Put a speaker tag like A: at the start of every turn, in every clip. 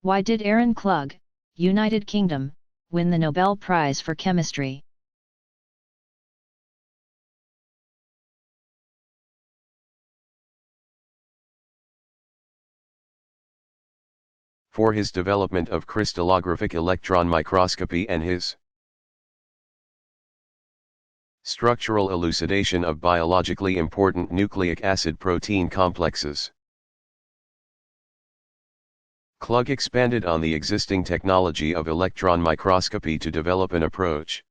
A: Why did Aaron Klug, United Kingdom, win the Nobel Prize for Chemistry?
B: For his development of crystallographic electron microscopy and his structural elucidation of biologically important nucleic acid-protein complexes. Klug expanded on the existing technology of electron microscopy to develop an approach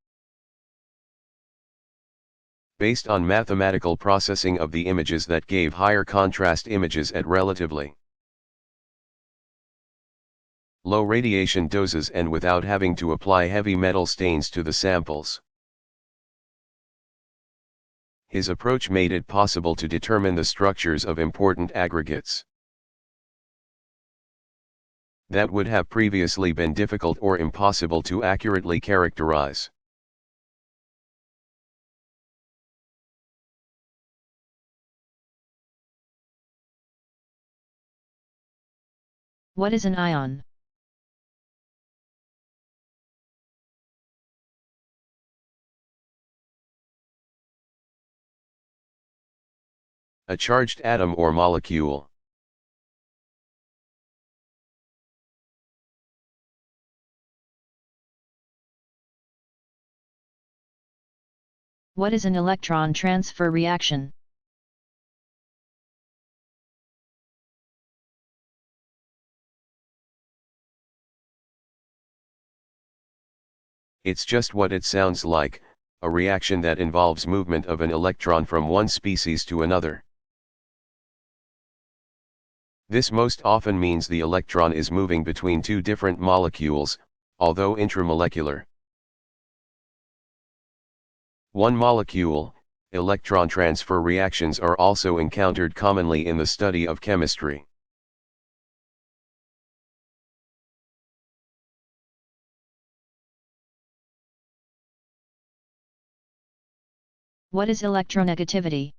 B: based on mathematical processing of the images that gave higher contrast images at relatively low radiation doses and without having to apply heavy metal stains to the samples. His approach made it possible to determine the structures of important aggregates that would have previously been difficult or impossible to accurately characterize.
A: What is an ion?
B: A charged atom or molecule.
A: What is an electron transfer reaction?
B: It's just what it sounds like, a reaction that involves movement of an electron from one species to another. This most often means the electron is moving between two different molecules, although intramolecular. One molecule, electron transfer reactions are also encountered commonly in the study of chemistry.
A: What is electronegativity?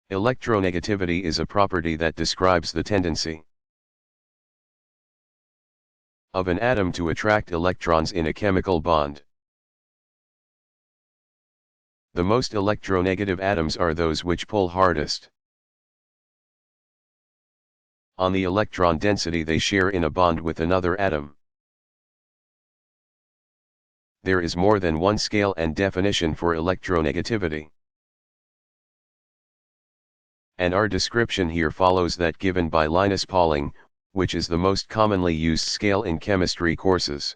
B: Electronegativity is a property that describes the tendency of an atom to attract electrons in a chemical bond. The most electronegative atoms are those which pull hardest on the electron density they share in a bond with another atom. There is more than one scale and definition for electronegativity, and our description here follows that given by Linus Pauling, which is the most commonly used scale in chemistry courses.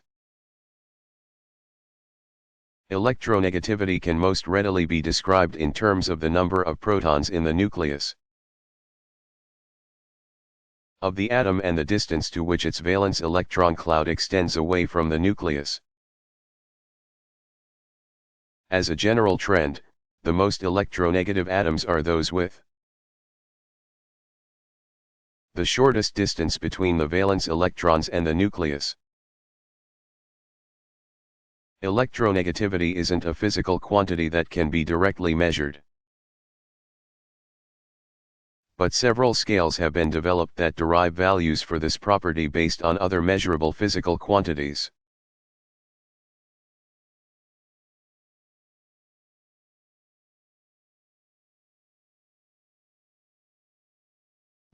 B: Electronegativity can most readily be described in terms of the number of protons in the nucleus of the atom and the distance to which its valence electron cloud extends away from the nucleus. As a general trend, the most electronegative atoms are those with the shortest distance between the valence electrons and the nucleus. Electronegativity isn't a physical quantity that can be directly measured, but several scales have been developed that derive values for this property based on other measurable physical quantities.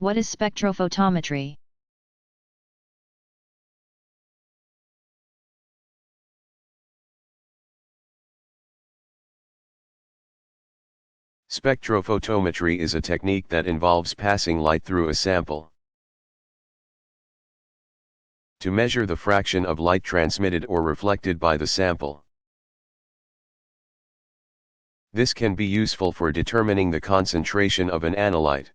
A: What is spectrophotometry?
B: Spectrophotometry is a technique that involves passing light through a sample to measure the fraction of light transmitted or reflected by the sample. This can be useful for determining the concentration of an analyte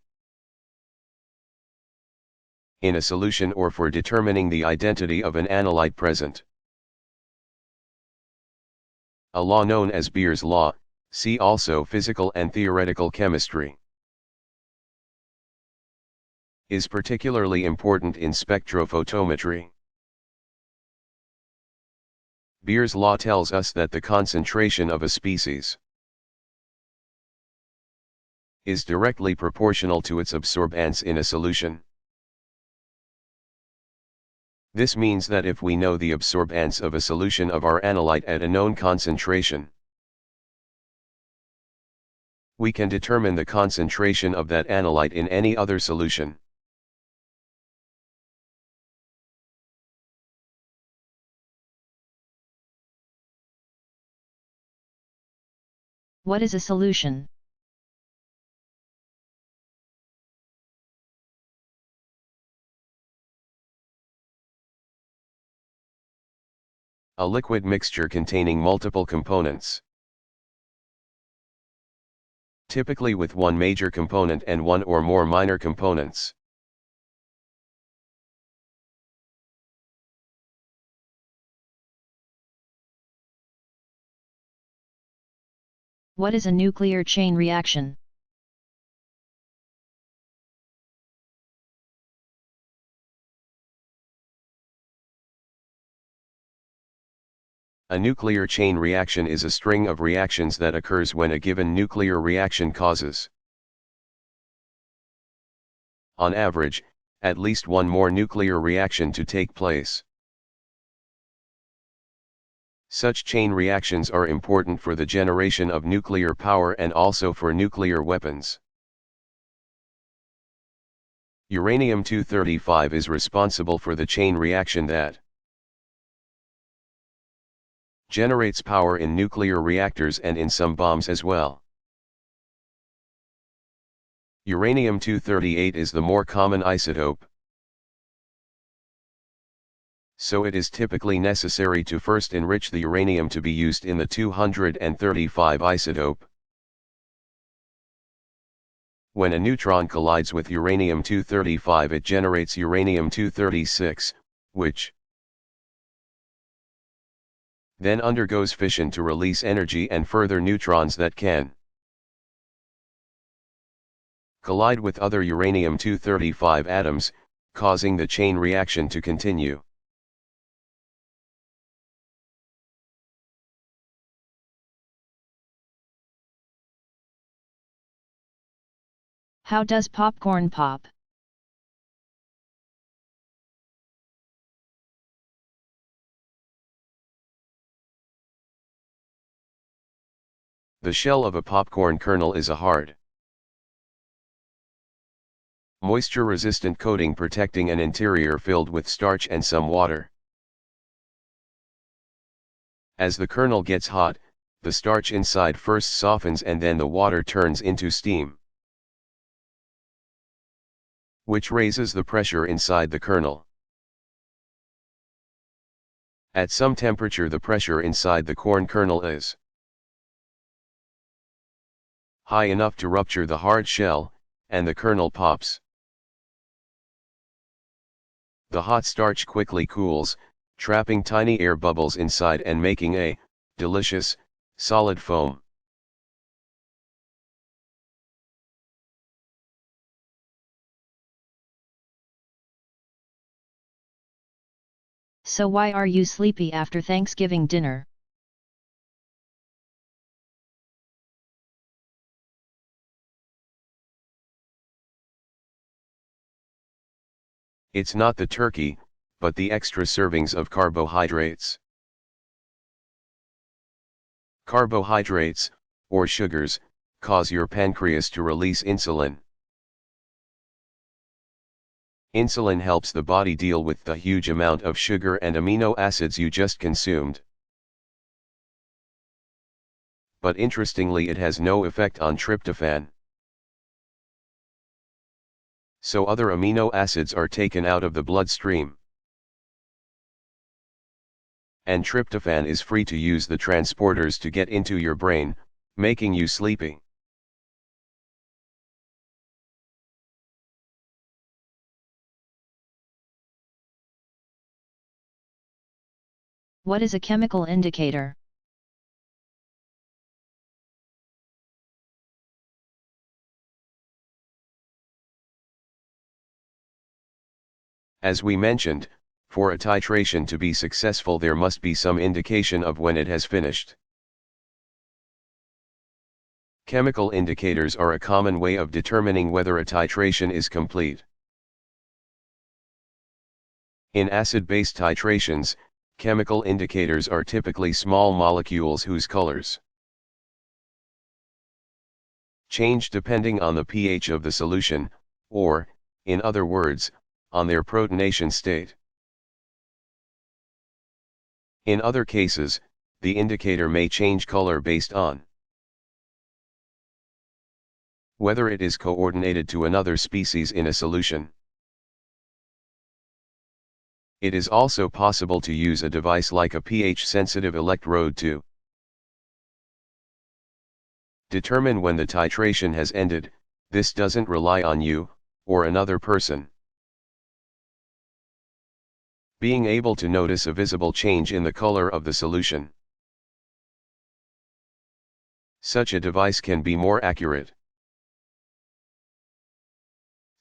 B: in a solution or for determining the identity of an analyte present. A law known as Beer's law, see also physical and theoretical chemistry, is particularly important in spectrophotometry. Beer's law tells us that the concentration of a species is directly proportional to its absorbance in a solution. This means that if we know the absorbance of a solution of our analyte at a known concentration, we can determine the concentration of that analyte in any other solution.
A: What is a solution?
B: A liquid mixture containing multiple components, typically with one major component and one or more minor components.
A: What is a nuclear chain reaction?
B: A nuclear chain reaction is a string of reactions that occurs when a given nuclear reaction causes, on average, at least one more nuclear reaction to take place. Such chain reactions are important for the generation of nuclear power and also for nuclear weapons. Uranium-235 is responsible for the chain reaction that generates power in nuclear reactors and in some bombs as well. Uranium-238 is the more common isotope, so it is typically necessary to first enrich the uranium to be used in the 235 isotope. When a neutron collides with uranium-235, it generates uranium-236, which then undergoes fission to release energy and further neutrons that can collide with other uranium-235 atoms, causing the chain reaction to continue.
A: How does popcorn pop?
B: The shell of a popcorn kernel is a hard, moisture-resistant coating protecting an interior filled with starch and some water. As the kernel gets hot, the starch inside first softens and then the water turns into steam, which raises the pressure inside the kernel. At some temperature, the pressure inside the corn kernel is high enough to rupture the hard shell, and the kernel pops. The hot starch quickly cools, trapping tiny air bubbles inside and making a delicious, solid foam.
A: So why are you sleepy after Thanksgiving dinner?
B: It's not the turkey, but the extra servings of carbohydrates. Carbohydrates, or sugars, cause your pancreas to release insulin. Insulin helps the body deal with the huge amount of sugar and amino acids you just consumed. But interestingly, it has no effect on tryptophan. So other amino acids are taken out of the bloodstream, and tryptophan is free to use the transporters to get into your brain, making you sleepy.
A: What is a chemical indicator?
B: As we mentioned, for a titration to be successful, there must be some indication of when it has finished. Chemical indicators are a common way of determining whether a titration is complete. In acid-base titrations, chemical indicators are typically small molecules whose colors change depending on the pH of the solution, or, in other words, on their protonation state. In other cases, the indicator may change color based on whether it is coordinated to another species in a solution. It is also possible to use a device like a pH-sensitive electrode to determine when the titration has ended. This doesn't rely on you, or another person, being able to notice a visible change in the color of the solution. Such a device can be more accurate,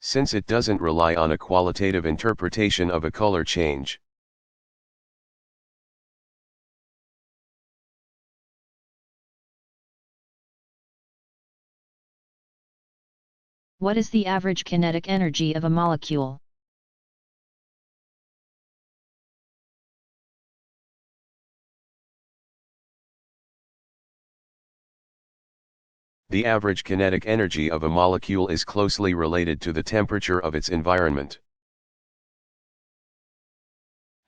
B: since it doesn't rely on a qualitative interpretation of a color change.
A: What is the average kinetic energy of a molecule?
B: The average kinetic energy of a molecule is closely related to the temperature of its environment,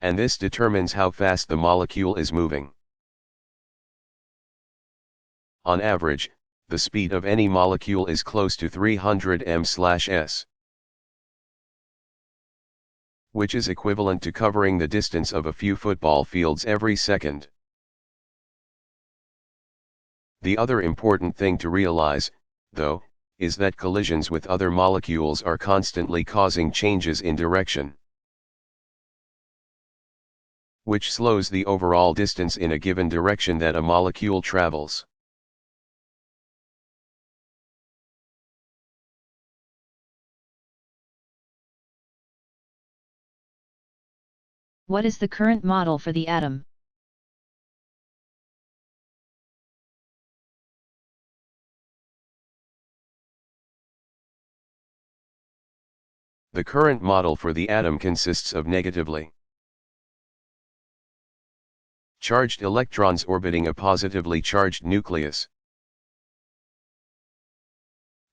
B: and this determines how fast the molecule is moving. On average, the speed of any molecule is close to 300 m/s, which is equivalent to covering the distance of a few football fields every second. The other important thing to realize, though, is that collisions with other molecules are constantly causing changes in direction, which slows the overall distance in a given direction that a molecule travels.
A: What is the current model for the atom?
B: The current model for the atom consists of negatively charged electrons orbiting a positively charged nucleus.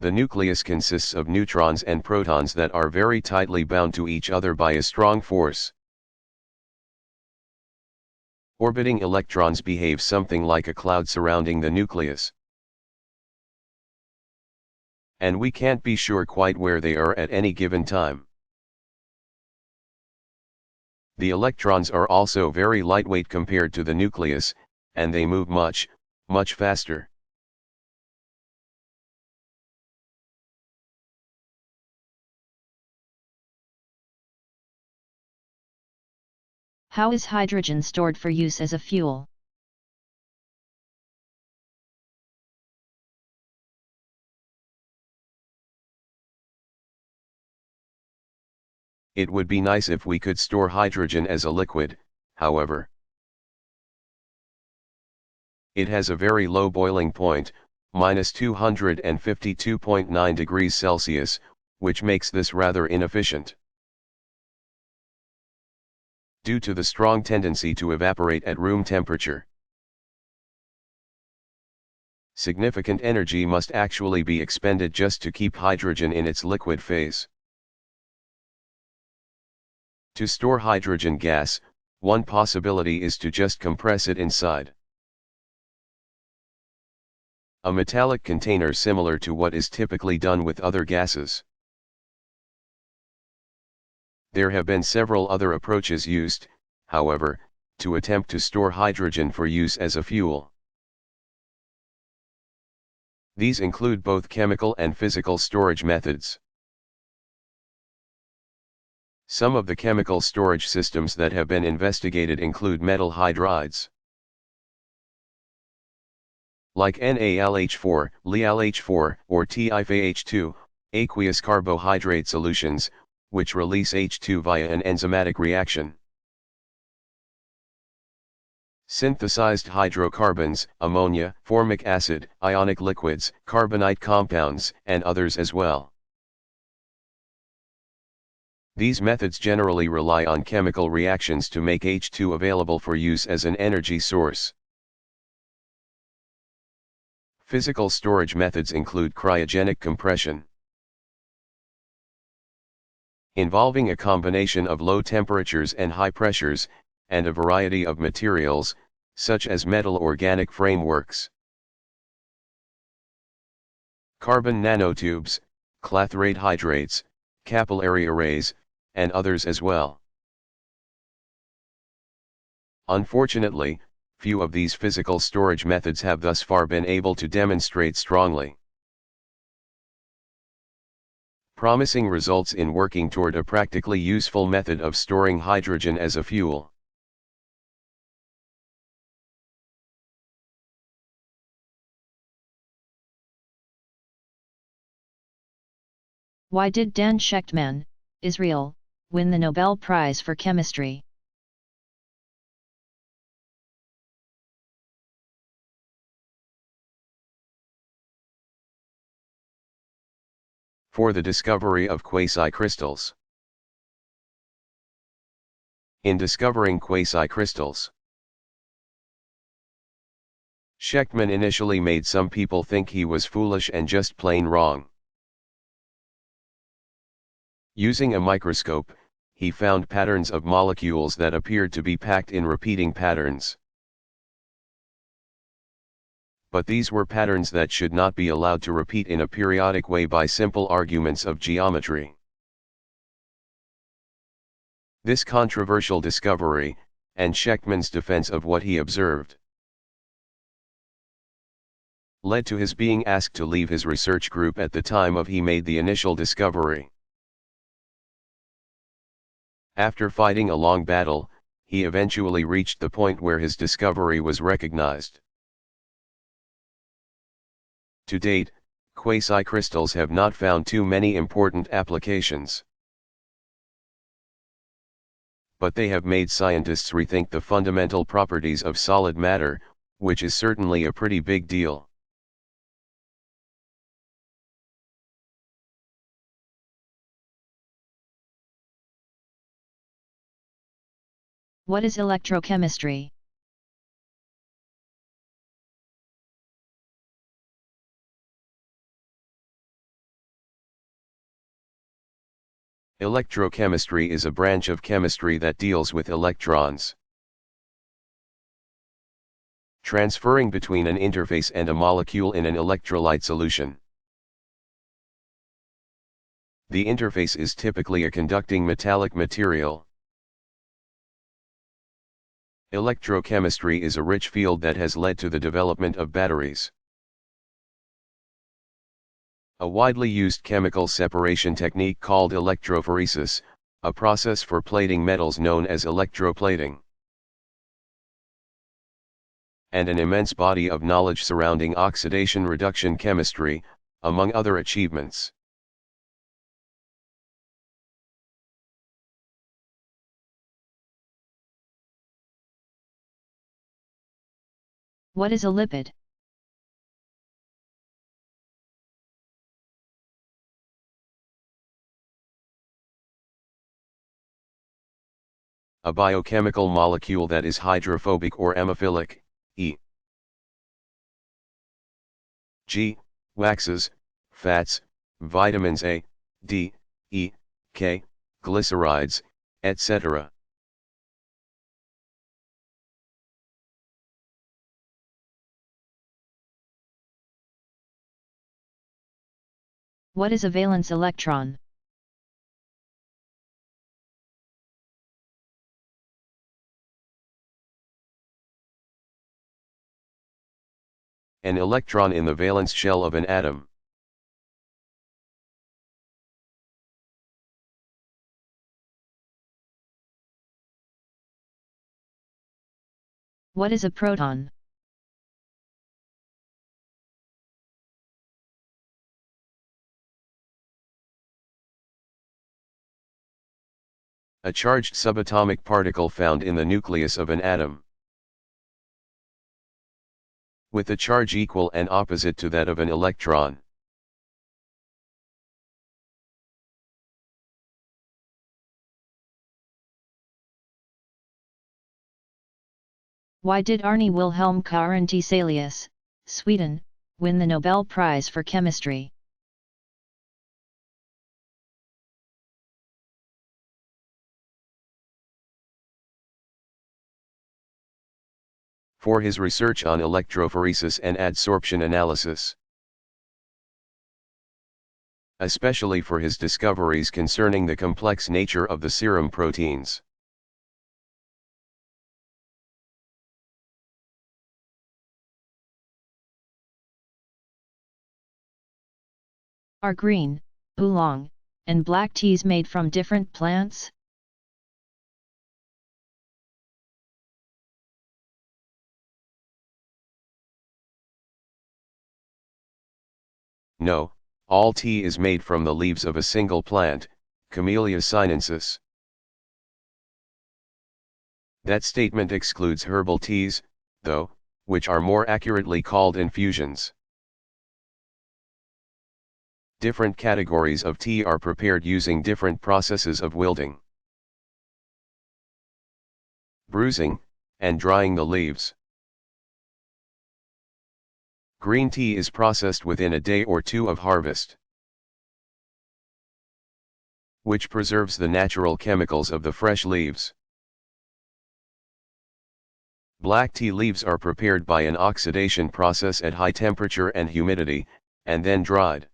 B: The nucleus consists of neutrons and protons that are very tightly bound to each other by a strong force. Orbiting electrons behave something like a cloud surrounding the nucleus, and we can't be sure quite where they are at any given time. The electrons are also very lightweight compared to the nucleus, and they move much, much faster.
A: How is hydrogen stored for use as a fuel?
B: It would be nice if we could store hydrogen as a liquid, however. It has a very low boiling point, -252.9 degrees Celsius, which makes this rather inefficient, due to the strong tendency to evaporate at room temperature. Significant energy must actually be expended just to keep hydrogen in its liquid phase. To store hydrogen gas, one possibility is to just compress it inside a metallic container similar to what is typically done with other gases. There have been several other approaches used, however, to attempt to store hydrogen for use as a fuel. These include both chemical and physical storage methods. Some of the chemical storage systems that have been investigated include metal hydrides, like NaLH4, LiAlH4, or TiFAH2, aqueous carbohydrate solutions, which release H2 via an enzymatic reaction. Synthesized hydrocarbons, ammonia, formic acid, ionic liquids, carbonate compounds, and others as well. These methods generally rely on chemical reactions to make H2 available for use as an energy source. Physical storage methods include cryogenic compression, involving a combination of low temperatures and high pressures, and a variety of materials, such as metal organic frameworks, carbon nanotubes, clathrate hydrates, capillary arrays, and others as well. Unfortunately, few of these physical storage methods have thus far been able to demonstrate strongly promising results in working toward a practically useful method of storing hydrogen as a fuel.
A: Why did Dan Shechtman, Israel, win the Nobel Prize for Chemistry?
B: For the discovery of quasi-crystals. In discovering quasi-crystals, Shechtman initially made some people think he was foolish and just plain wrong. Using a microscope, he found patterns of molecules that appeared to be packed in repeating patterns. But these were patterns that should not be allowed to repeat in a periodic way by simple arguments of geometry. This controversial discovery, and Shechtman's defense of what he observed, led to his being asked to leave his research group at the time of he made the initial discovery. After fighting a long battle, he eventually reached the point where his discovery was recognized. To date, quasi-crystals have not found too many important applications. But they have made scientists rethink the fundamental properties of solid matter, which is certainly a pretty big deal.
A: What is electrochemistry?
B: Electrochemistry is a branch of chemistry that deals with electrons transferring between an interface and a molecule in an electrolyte solution. The interface is typically a conducting metallic material. Electrochemistry is a rich field that has led to the development of batteries. A widely used chemical separation technique called electrophoresis, a process for plating metals known as electroplating, and an immense body of knowledge surrounding oxidation reduction chemistry, among other achievements.
A: What is a lipid?
B: A biochemical molecule that is hydrophobic or amophilic, e.g., waxes, fats, vitamins A, D, E, K, glycerides, etc.
A: What is a valence electron?
B: An electron in the valence shell of an atom.
A: What is a proton?
B: A charged subatomic particle found in the nucleus of an atom. with a charge equal and opposite to that of an electron.
A: Why did Arne Wilhelm Karantiselius, Sweden, win the Nobel Prize for Chemistry?
B: For his research on electrophoresis and adsorption analysis. Especially for his discoveries concerning the complex nature of the serum proteins.
A: Are green, oolong, and black teas made from different plants?
B: No, all tea is made from the leaves of a single plant, Camellia sinensis. That statement excludes herbal teas, though, which are more accurately called infusions. Different categories of tea are prepared using different processes of wilding, bruising, and drying the leaves. Green tea is processed within a day or two of harvest, which preserves the natural chemicals of the fresh leaves. Black tea leaves are prepared by an oxidation process at high temperature and humidity, and then dried.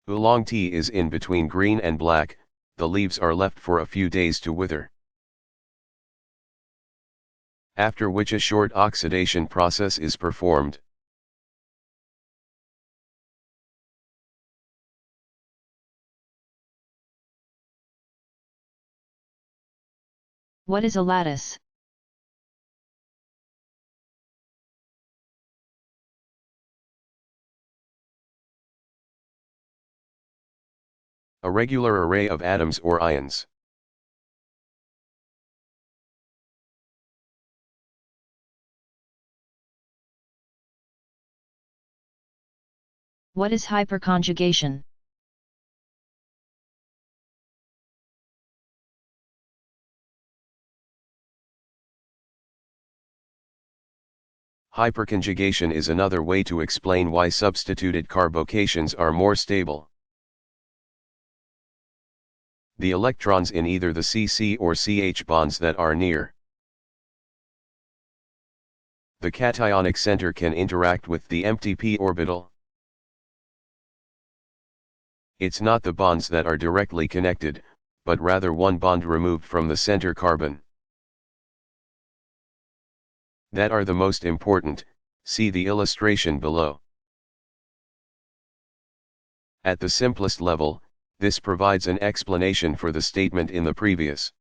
B: Oolong tea is in between green and black, the leaves are left for a few days to wither, after which a short oxidation process is performed.
A: What is a lattice?
B: A regular array of atoms or ions.
A: What is hyperconjugation?
B: Hyperconjugation is another way to explain why substituted carbocations are more stable. The electrons in either the CC or CH bonds that are near the cationic center can interact with the empty p orbital. It's not the bonds that are directly connected, but rather one bond removed from the center carbon, that are the most important. See the illustration below. At the simplest level, this provides an explanation for the statement in the previous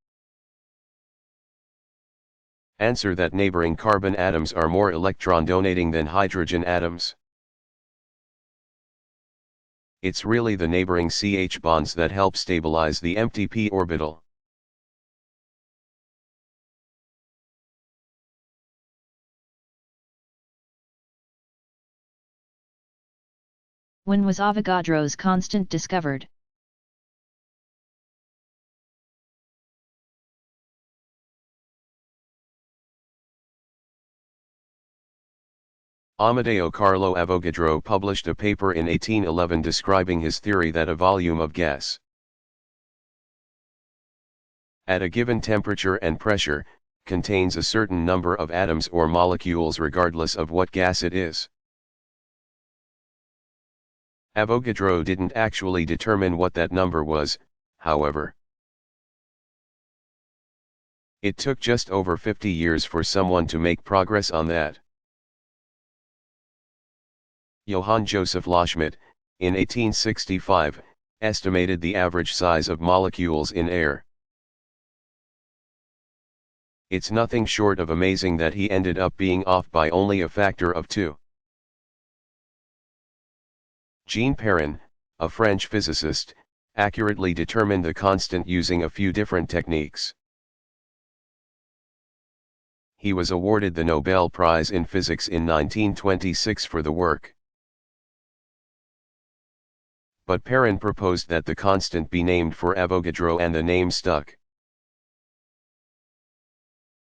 B: answer that neighboring carbon atoms are more electron donating than hydrogen atoms. It's really the neighboring CH bonds that help stabilize the empty p orbital.
A: When was Avogadro's constant discovered?
B: Amedeo Carlo Avogadro published a paper in 1811 describing his theory that a volume of gas at a given temperature and pressure contains a certain number of atoms or molecules regardless of what gas it is. Avogadro didn't actually determine what that number was, however. It took just over 50 years for someone to make progress on that. Johann Joseph Loschmidt, in 1865, estimated the average size of molecules in air. It's nothing short of amazing that he ended up being off by only a factor of 2. Jean Perrin, a French physicist, accurately determined the constant using a few different techniques. he was awarded the Nobel Prize in Physics in 1926 for the work. But Perrin proposed that the constant be named for Avogadro, and the name stuck.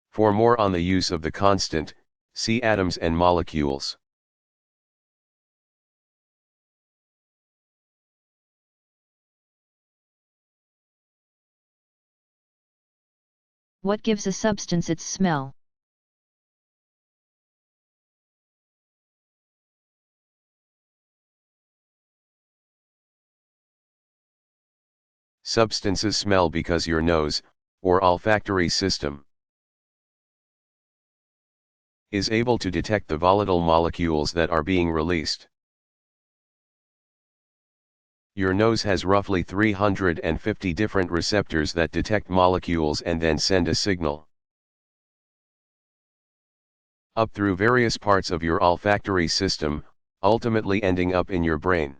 B: For more on the use of the constant, see atoms and molecules.
A: What gives a substance its smell?
B: Substances smell because your nose, or olfactory system, is able to detect the volatile molecules that are being released. Your nose has roughly 350 different receptors that detect molecules and then send a signal up through various parts of your olfactory system, ultimately ending up in your brain.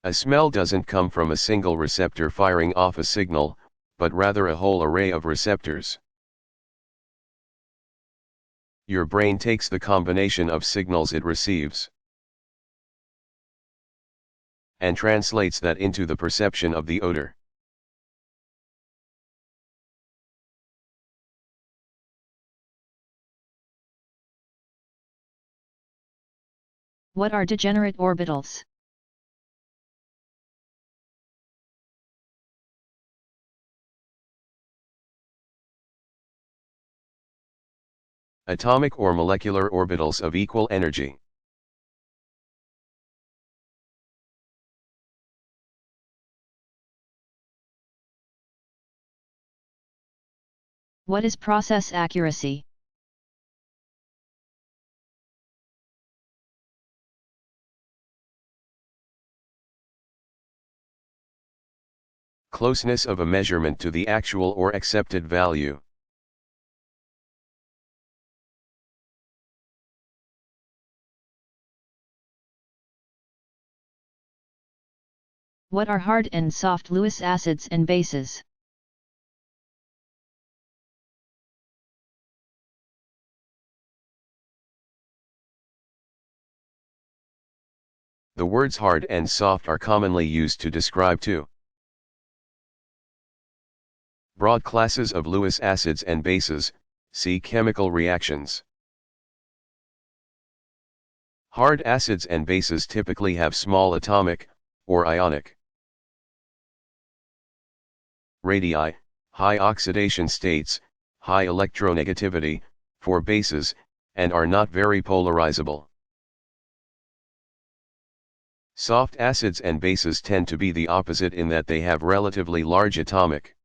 B: A smell doesn't come from a single receptor firing off a signal, but rather a whole array of receptors. Your brain takes the combination of signals it receives and translates that into the perception of the odor.
A: What are degenerate orbitals?
B: Atomic or molecular orbitals of equal energy.
A: What is process accuracy?
B: Closeness of a measurement to the actual or accepted value.
A: What are hard and soft Lewis acids and bases?
B: The words hard and soft are commonly used to describe two broad classes of Lewis acids and bases. See chemical reactions. Hard acids and bases typically have small atomic, or ionic radii, high oxidation states, high electronegativity, for bases, and are not very polarizable. Soft acids and bases tend to be the opposite in that they have relatively large atomic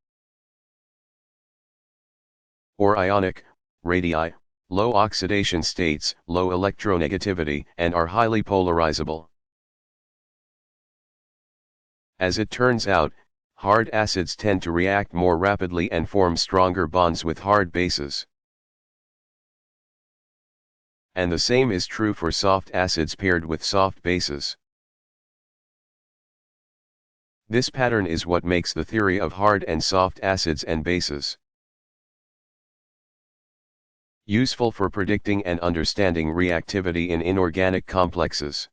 B: or ionic radii, low oxidation states, low electronegativity, and are highly polarizable. As it turns out, hard acids tend to react more rapidly and form stronger bonds with hard bases. And the same is true for soft acids paired with soft bases. This pattern is what makes the theory of hard and soft acids and bases useful for predicting and understanding reactivity in inorganic complexes.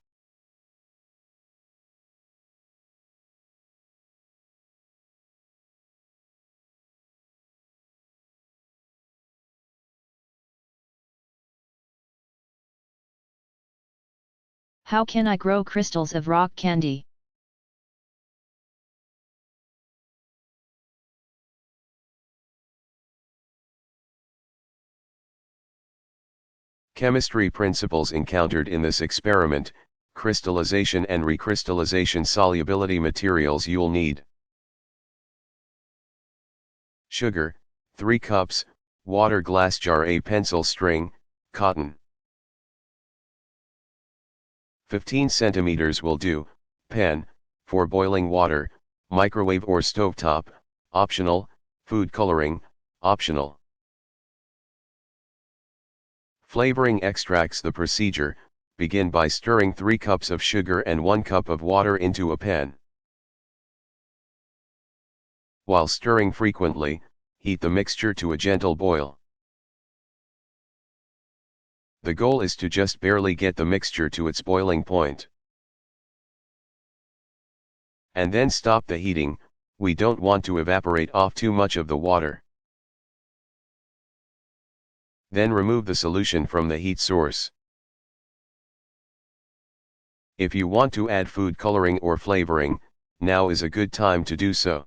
A: How can I grow crystals of rock candy?
B: Chemistry principles encountered in this experiment: crystallization and recrystallization solubility. Materials you'll need: sugar, 3 cups, water glass jar, a pencil string, cotton. 15 centimeters will do, pan, for boiling water, microwave or stovetop, optional, food coloring, optional. Flavoring extracts. The procedure: begin by stirring 3 cups of sugar and 1 cup of water into a pan. While stirring frequently, heat the mixture to a gentle boil. The goal is to just barely get the mixture to its boiling point. And then stop the heating, we don't want to evaporate off too much of the water. Then remove the solution from the heat source. If you want to add food coloring or flavoring, now is a good time to do so.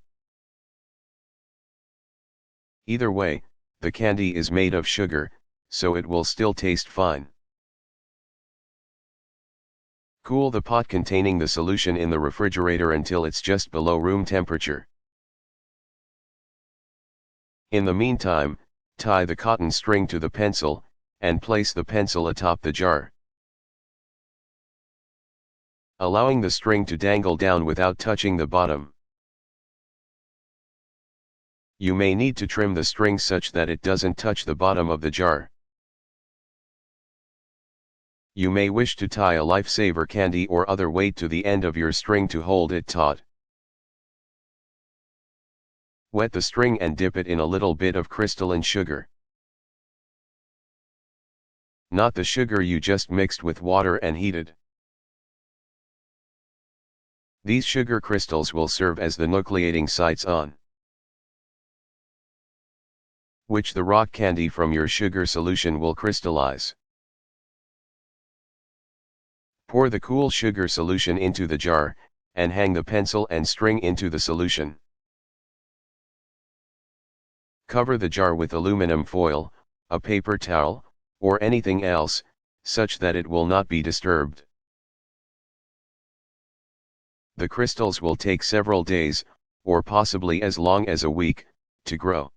B: Either way, the candy is made of sugar, so it will still taste fine. Cool the pot containing the solution in the refrigerator until it's just below room temperature. In the meantime, tie the cotton string to the pencil, and place the pencil atop the jar. Allowing the string to dangle down without touching the bottom. You may need to trim the string such that it doesn't touch the bottom of the jar. You may wish to tie a lifesaver candy or other weight to the end of your string to hold it taut. Wet the string and dip it in a little bit of crystalline sugar. Not the sugar you just mixed with water and heated. These sugar crystals will serve as the nucleating sites on which the rock candy from your sugar solution will crystallize. Pour the cool sugar solution into the jar, and hang the pencil and string into the solution. Cover the jar with aluminum foil, a paper towel, or anything else, such that it will not be disturbed. The crystals will take several days, or possibly as long as a week, to grow.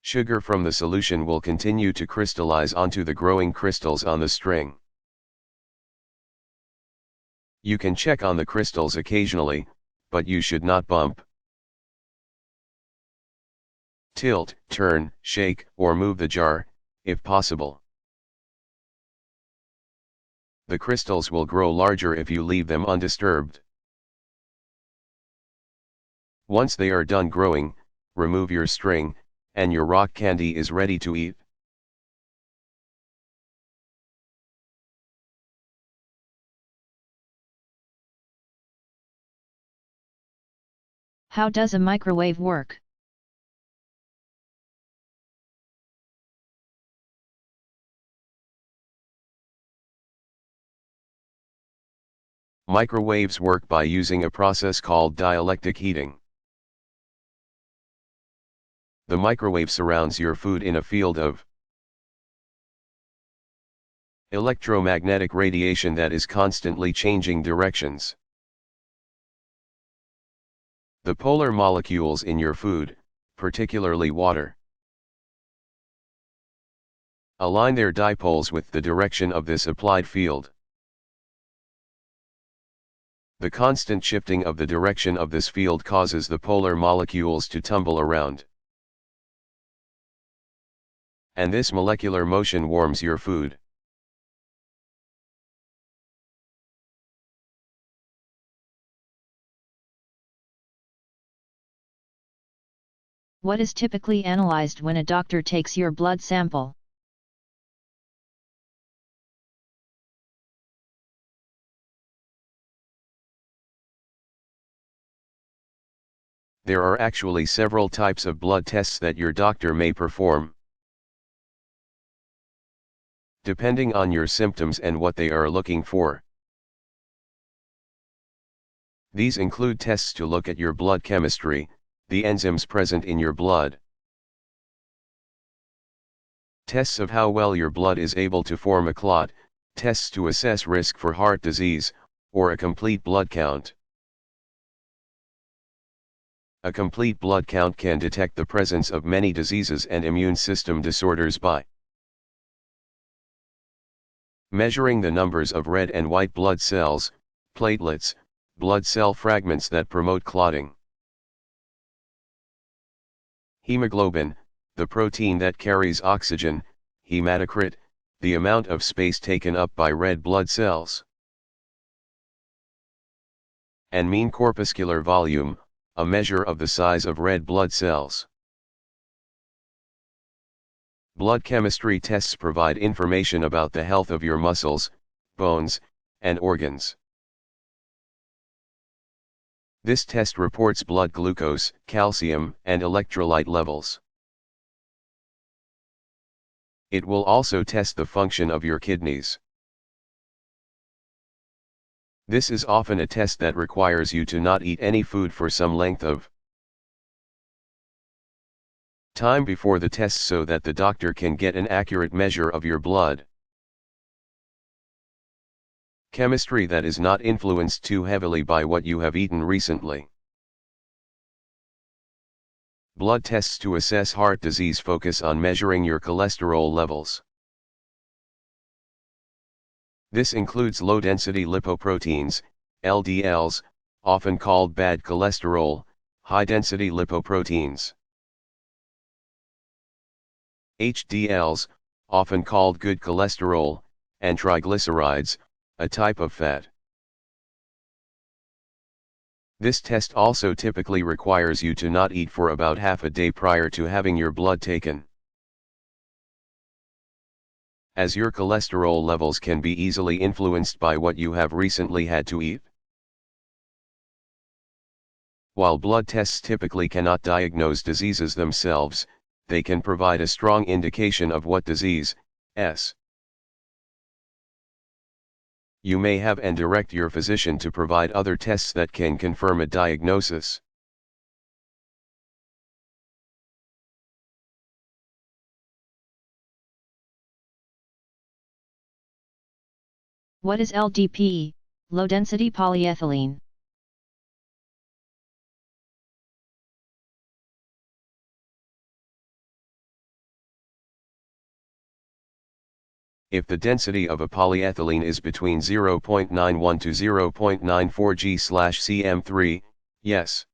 B: Sugar from the solution will continue to crystallize onto the growing crystals on the string. You can check on the crystals occasionally, but you should not bump, tilt, turn, shake, or move the jar, if possible. The crystals will grow larger if you leave them undisturbed. Once they are done growing, remove your string, and your rock candy is ready to eat.
A: How does a microwave work?
B: Microwaves work by using a process called dielectric heating. The microwave surrounds your food in a field of electromagnetic radiation that is constantly changing directions. The polar molecules in your food, particularly water, align their dipoles with the direction of this applied field. The constant shifting of the direction of this field causes the polar molecules to tumble around. And this molecular motion warms your food.
A: What is typically analyzed when a doctor takes your blood sample?
B: There are actually several types of blood tests that your doctor may perform, depending on your symptoms and what they are looking for. These include tests to look at your blood chemistry, the enzymes present in your blood. Tests of how well your blood is able to form a clot, tests to assess risk for heart disease, or a complete blood count. A complete blood count can detect the presence of many diseases and immune system disorders by measuring the numbers of red and white blood cells, platelets, blood cell fragments that promote clotting. Hemoglobin, the protein that carries oxygen, hematocrit, the amount of space taken up by red blood cells. And mean corpuscular volume, a measure of the size of red blood cells. Blood chemistry tests provide information about the health of your muscles, bones, and organs. This test reports blood glucose, calcium, and electrolyte levels. It will also test the function of your kidneys. This is often a test that requires you to not eat any food for some length of time before the test so that the doctor can get an accurate measure of your blood chemistry that is not influenced too heavily by what you have eaten recently. Blood tests to assess heart disease focus on measuring your cholesterol levels. This includes low-density lipoproteins, LDLs, often called bad cholesterol, high-density lipoproteins, HDLs, often called good cholesterol, and triglycerides, a type of fat. This test also typically requires you to not eat for about half a day prior to having your blood taken, as your cholesterol levels can be easily influenced by what you have recently had to eat. While blood tests typically cannot diagnose diseases themselves, they can provide a strong indication of what disease you may have and direct your physician to provide other tests that can confirm a diagnosis.
A: What is LDPE, low-density polyethylene?
B: If the density of a polyethylene is between 0.91 to 0.94 g/cm3, yes.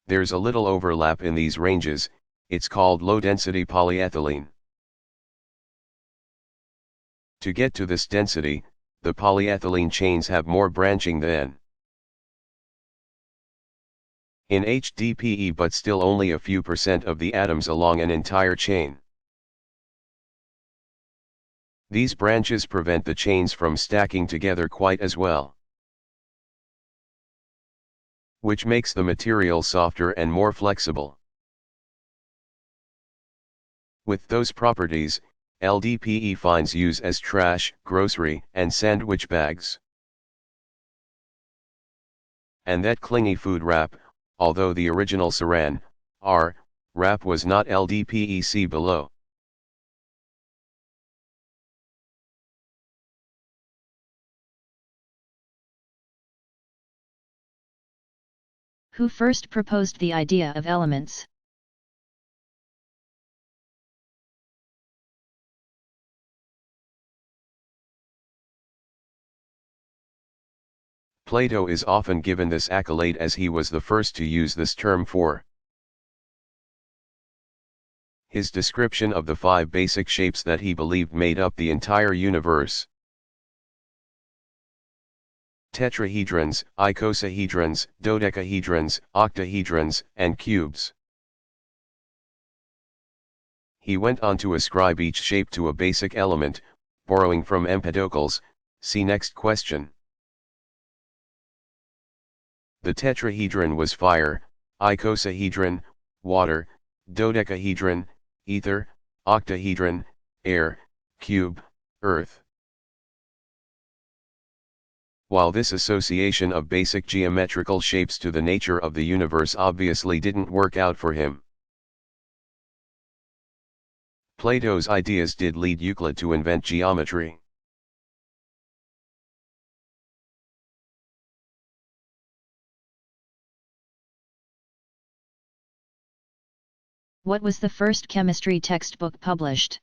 B: There's a little overlap in these ranges, it's called low-density polyethylene. To get to this density, the polyethylene chains have more branching than in HDPE, but still only a few percent of the atoms along an entire chain. These branches prevent the chains from stacking together quite as well, which makes the material softer and more flexible. With those properties, LDPE finds use as trash, grocery, and sandwich bags. And that clingy food wrap, although the original Saran wrap was not LDPE, see below.
A: Who first proposed the idea of elements?
B: Plato is often given this accolade as he was the first to use this term for his description of the 5 basic shapes that he believed made up the entire universe: tetrahedrons, icosahedrons, dodecahedrons, octahedrons, and cubes. He went on to ascribe each shape to a basic element, borrowing from Empedocles. See next question. The tetrahedron was fire, icosahedron, water, dodecahedron, ether, octahedron, air, cube, earth. While this association of basic geometrical shapes to the nature of the universe obviously didn't work out for him, Plato's ideas did lead Euclid to invent geometry.
A: What was the first chemistry textbook published?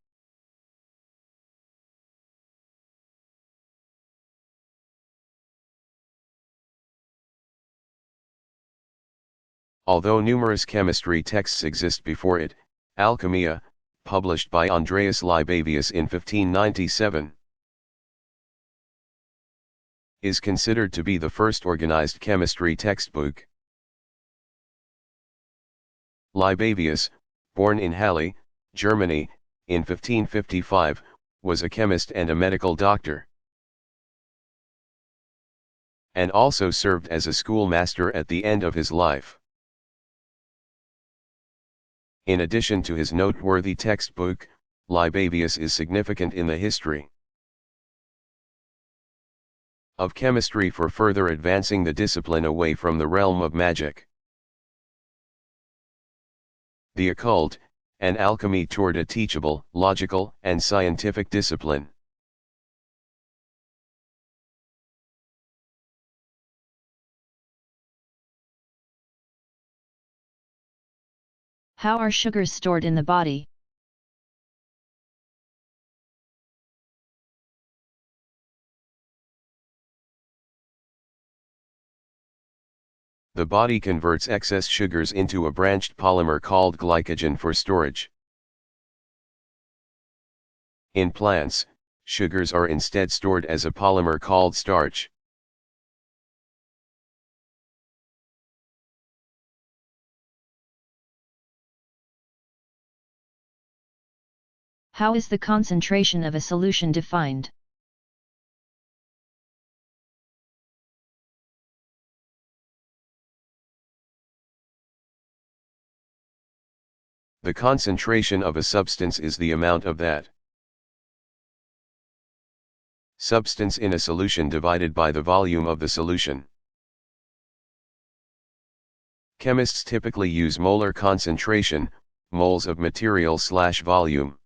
B: Although numerous chemistry texts exist before it, Alchemia, published by Andreas Libavius in 1597. is considered to be the first organized chemistry textbook. Libavius, born in Halle, Germany, in 1555, was a chemist and a medical doctor, and also served as a schoolmaster at the end of his life. In addition to his noteworthy textbook, Libavius is significant in the history of chemistry for further advancing the discipline away from the realm of magic, the occult, and alchemy toward a teachable, logical, and scientific discipline.
A: How are sugars stored in the body?
B: The body converts excess sugars into a branched polymer called glycogen for storage. In plants, sugars are instead stored as a polymer called starch.
A: How is the concentration of a solution defined?
B: The concentration of a substance is the amount of that substance in a solution divided by the volume of the solution. Chemists typically use molar concentration, moles of material/volume.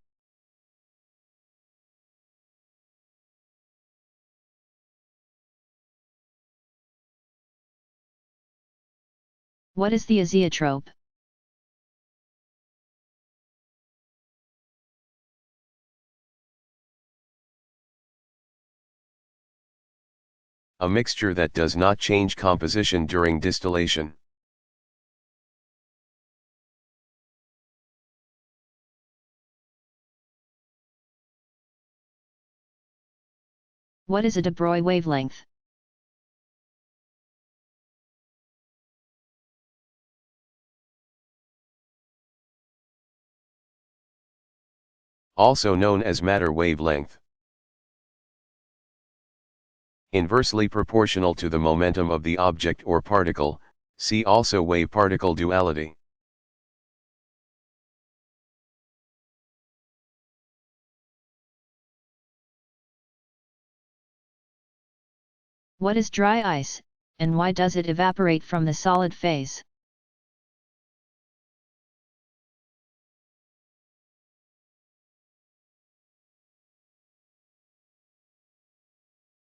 A: What is the azeotrope?
B: A mixture that does not change composition during distillation.
A: What is a de Broglie wavelength?
B: Also known as matter wavelength. Inversely proportional to the momentum of the object or particle, see also wave-particle duality.
A: What is dry ice, and why does it evaporate from the solid phase?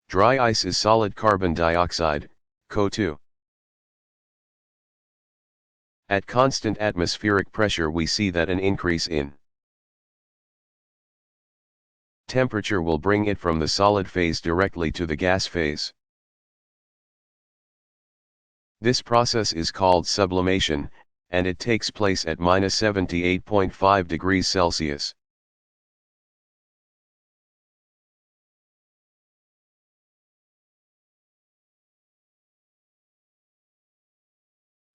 B: Dry ice is solid carbon dioxide, CO2. At constant atmospheric pressure we see that an increase in temperature will bring it from the solid phase directly to the gas phase. This process is called sublimation, and it takes place at -78.5 degrees Celsius.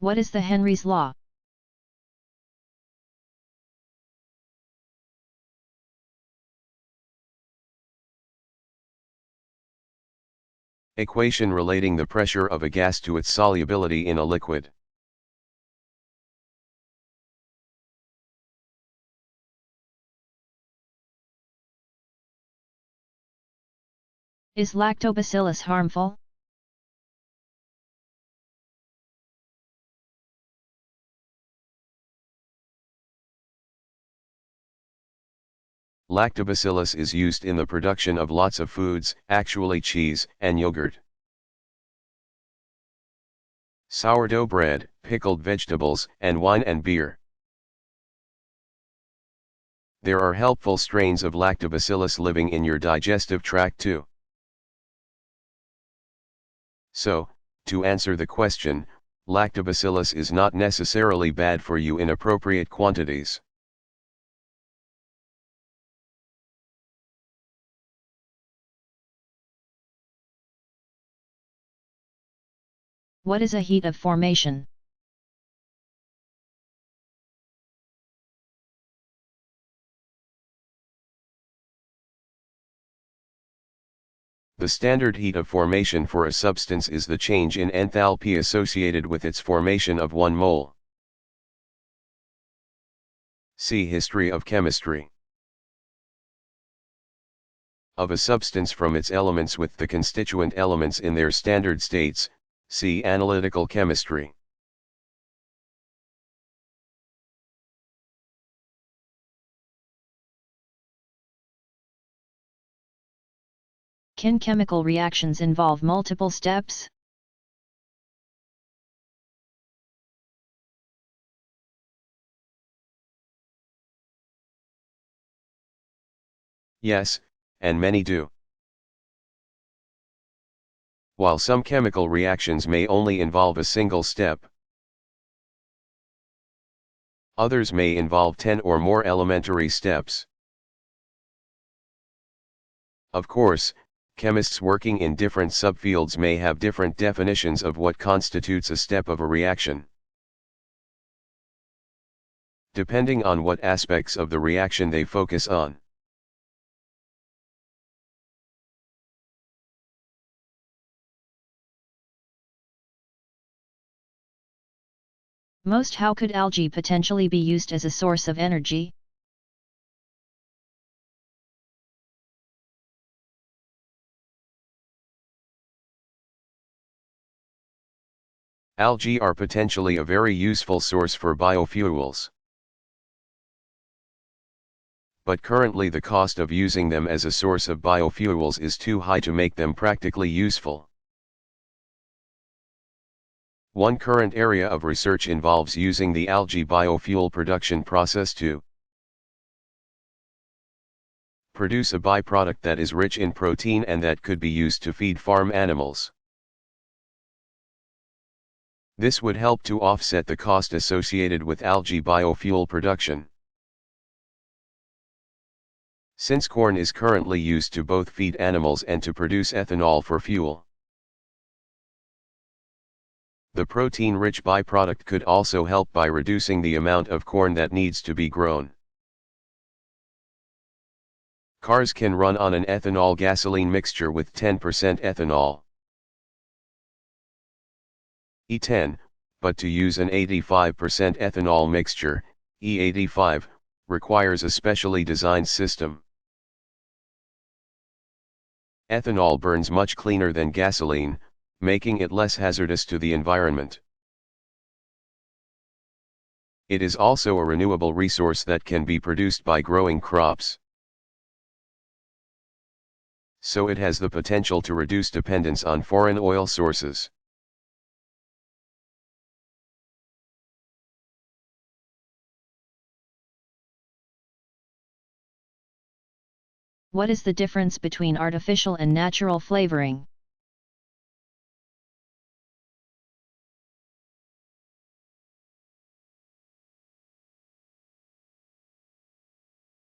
A: What is the Henry's law?
B: Equation relating the pressure of a gas to its solubility in a liquid.
A: Is lactobacillus harmful?
B: Lactobacillus is used in the production of lots of foods, actually cheese and yogurt, sourdough bread, pickled vegetables, and wine and beer. There are helpful strains of lactobacillus living in your digestive tract too. So, to answer the question, lactobacillus is not necessarily bad for you in appropriate quantities.
A: What is a heat of formation?
B: The standard heat of formation for a substance is the change in enthalpy associated with its formation of 1 mole. See History of Chemistry. Of a substance from its elements with the constituent elements in their standard states, see Analytical Chemistry.
A: Can chemical reactions involve multiple steps?
B: Yes, and many do. While some chemical reactions may only involve a single step, others may involve 10 or more elementary steps. Of course, chemists working in different subfields may have different definitions of what constitutes a step of a reaction. Depending on what aspects of the reaction they focus on.
A: How could algae potentially be used as a source of energy?
B: Algae are potentially a very useful source for biofuels. But currently the cost of using them as a source of biofuels is too high to make them practically useful. One current area of research involves using the algae biofuel production process to produce a byproduct that is rich in protein and that could be used to feed farm animals. This would help to offset the cost associated with algae biofuel production. Since corn is currently used to both feed animals and to produce ethanol for fuel, the protein-rich byproduct could also help by reducing the amount of corn that needs to be grown. Cars can run on an ethanol-gasoline mixture with 10% ethanol. E10, but to use an 85% ethanol mixture, E85, requires a specially designed system. Ethanol burns much cleaner than gasoline, making it less hazardous to the environment. It is also a renewable resource that can be produced by growing crops. So it has the potential to reduce dependence on foreign oil sources.
A: What is the difference between artificial and natural flavoring?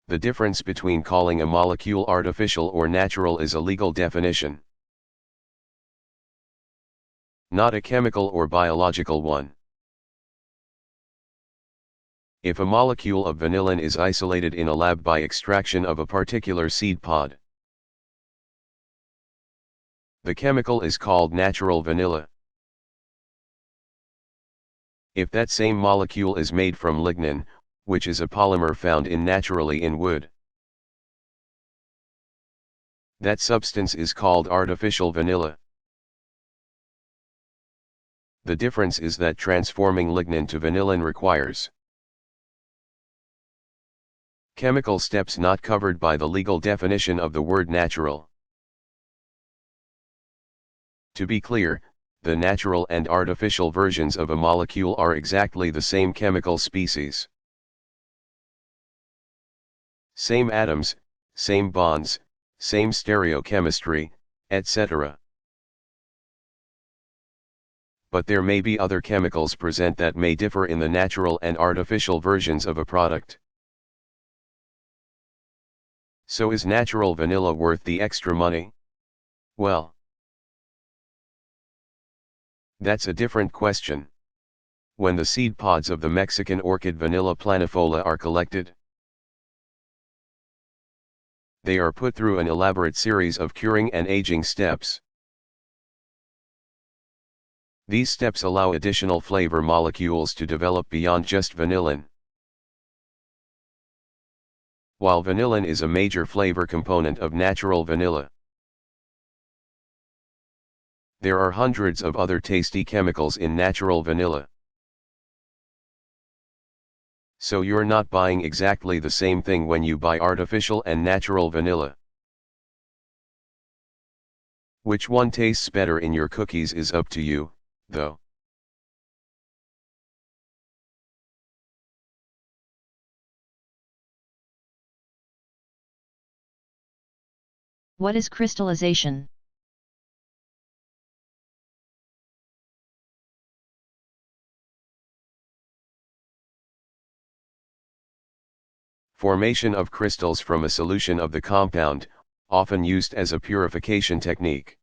B: The difference between calling a molecule artificial or natural is a legal definition, not a chemical or biological one. If a molecule of vanillin is isolated in a lab by extraction of a particular seed pod, the chemical is called natural vanilla. If that same molecule is made from lignin, which is a polymer found naturally in wood, that substance is called artificial vanilla. The difference is that transforming lignin to vanillin requires chemical steps not covered by the legal definition of the word natural. To be clear, the natural and artificial versions of a molecule are exactly the same chemical species. Same atoms, same bonds, same stereochemistry, etc. But there may be other chemicals present that may differ in the natural and artificial versions of a product. So is natural vanilla worth the extra money? Well, That's a different question. When the seed pods of the Mexican orchid Vanilla planifolia are collected, they are put through an elaborate series of curing and aging steps. These steps allow additional flavor molecules to develop beyond just vanillin. While vanillin is a major flavor component of natural vanilla, there are hundreds of other tasty chemicals in natural vanilla. So you're not buying exactly the same thing when you buy artificial and natural vanilla. Which one tastes better in your cookies is up to you, though.
A: What is crystallization?
B: Formation of crystals from a solution of the compound, often used as a purification technique.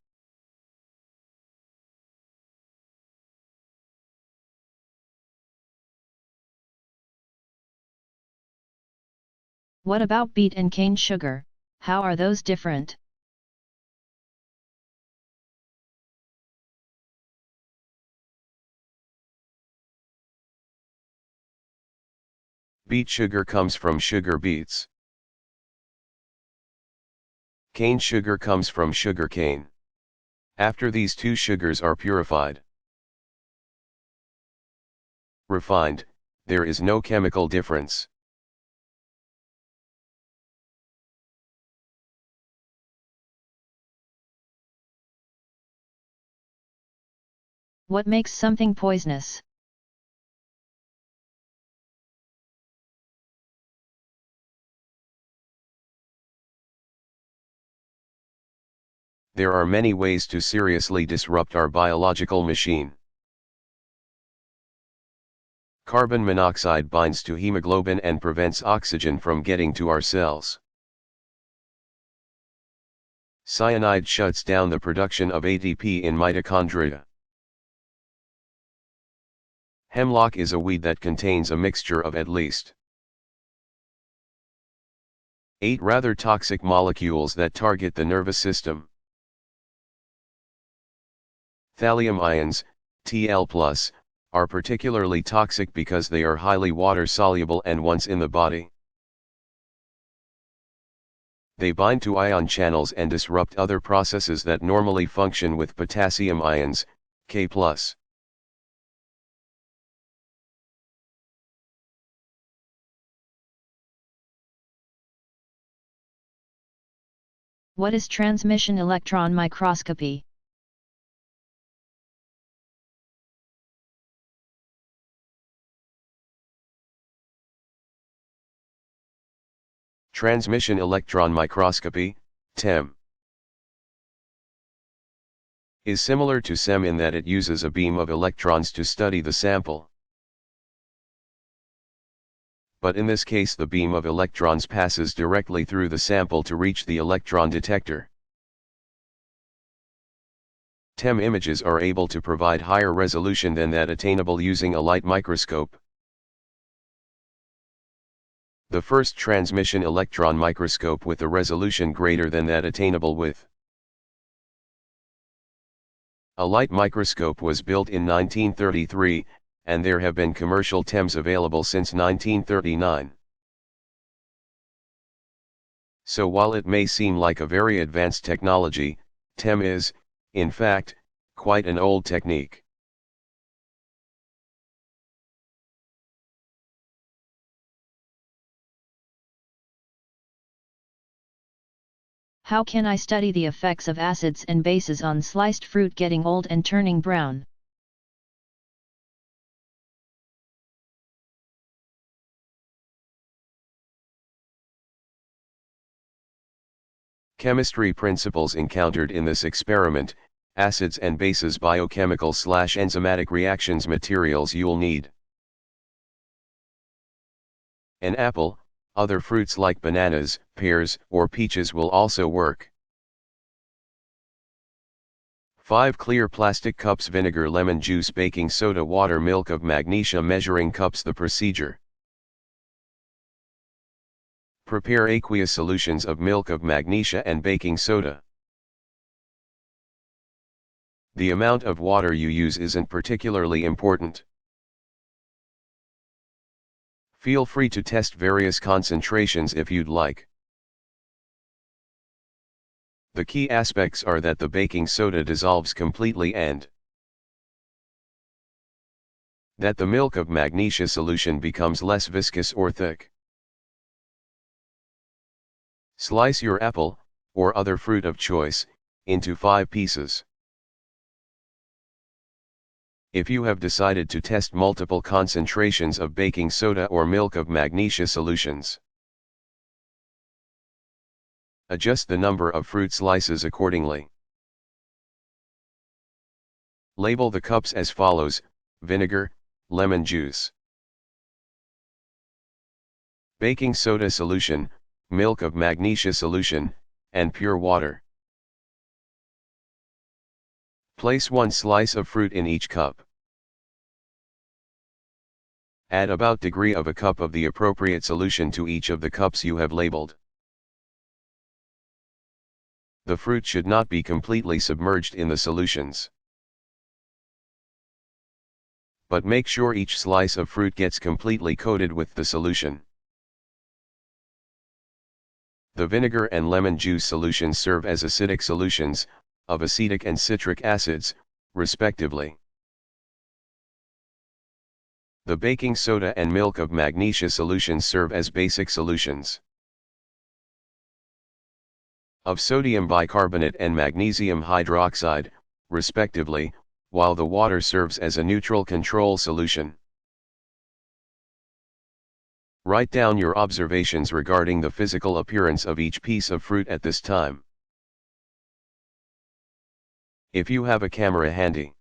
A: What about beet and cane sugar? How are those different?
B: Beet sugar comes from sugar beets. Cane sugar comes from sugar cane. After these two sugars are purified, refined, there is no chemical difference.
A: What makes something poisonous?
B: There are many ways to seriously disrupt our biological machine. Carbon monoxide binds to hemoglobin and prevents oxygen from getting to our cells. Cyanide shuts down the production of ATP in mitochondria. Hemlock is a weed that contains a mixture of at least 8 rather toxic molecules that target the nervous system. Thallium ions, Tl+, are particularly toxic because they are highly water-soluble and once in the body, they bind to ion channels and disrupt other processes that normally function with potassium ions, K+.
A: What is transmission electron microscopy?
B: Transmission electron microscopy, TEM, is similar to SEM in that it uses a beam of electrons to study the sample. But in this case the beam of electrons passes directly through the sample to reach the electron detector. TEM images are able to provide higher resolution than that attainable using a light microscope. The first transmission electron microscope with a resolution greater than that attainable with a light microscope was built in 1933, and there have been commercial TEMs available since 1939. So while it may seem like a very advanced technology, TEM is, in fact, quite an old technique.
A: How can I study the effects of acids and bases on sliced fruit getting old and turning brown?
B: Chemistry principles encountered in this experiment, acids and bases biochemical/enzymatic reactions materials you'll need. An apple, other fruits like bananas, pears, or peaches will also work. 5 clear plastic cups vinegar, lemon juice, baking soda, water, milk of magnesia, measuring cups. The procedure. Prepare aqueous solutions of milk of magnesia and baking soda. The amount of water you use isn't particularly important. Feel free to test various concentrations if you'd like. The key aspects are that the baking soda dissolves completely and that the milk of magnesia solution becomes less viscous or thick. Slice your apple, or other fruit of choice, into 5 pieces. If you have decided to test multiple concentrations of baking soda or milk of magnesia solutions, adjust the number of fruit slices accordingly. Label the cups as follows: vinegar, lemon juice, baking soda solution, milk of magnesia solution, and pure water. Place 1 slice of fruit in each cup. Add about degree of a cup of the appropriate solution to each of the cups you have labeled. The fruit should not be completely submerged in the solutions, but make sure each slice of fruit gets completely coated with the solution. The vinegar and lemon juice solutions serve as acidic solutions, of acetic and citric acids, respectively. The baking soda and milk of magnesia solutions serve as basic solutions of sodium bicarbonate and magnesium hydroxide, respectively, while the water serves as a neutral control solution. Write down your observations regarding the physical appearance of each piece of fruit at this time. If you have a camera handy,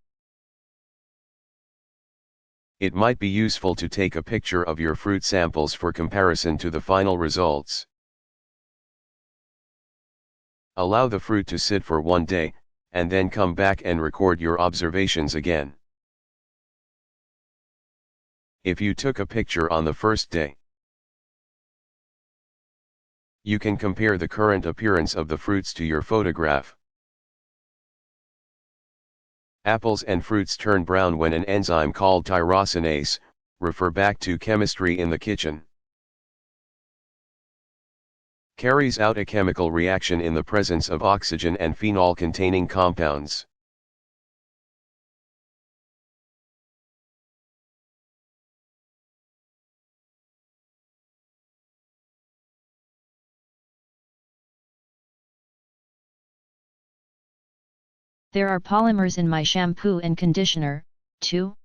B: it might be useful to take a picture of your fruit samples for comparison to the final results. Allow the fruit to sit for 1 day, and then come back and record your observations again. If you took a picture on the first day, you can compare the current appearance of the fruits to your photograph. Apples and fruits turn brown when an enzyme called tyrosinase, refer back to chemistry in the kitchen, carries out a chemical reaction in the presence of oxygen and phenol-containing compounds.
A: There are polymers in my shampoo and conditioner, too.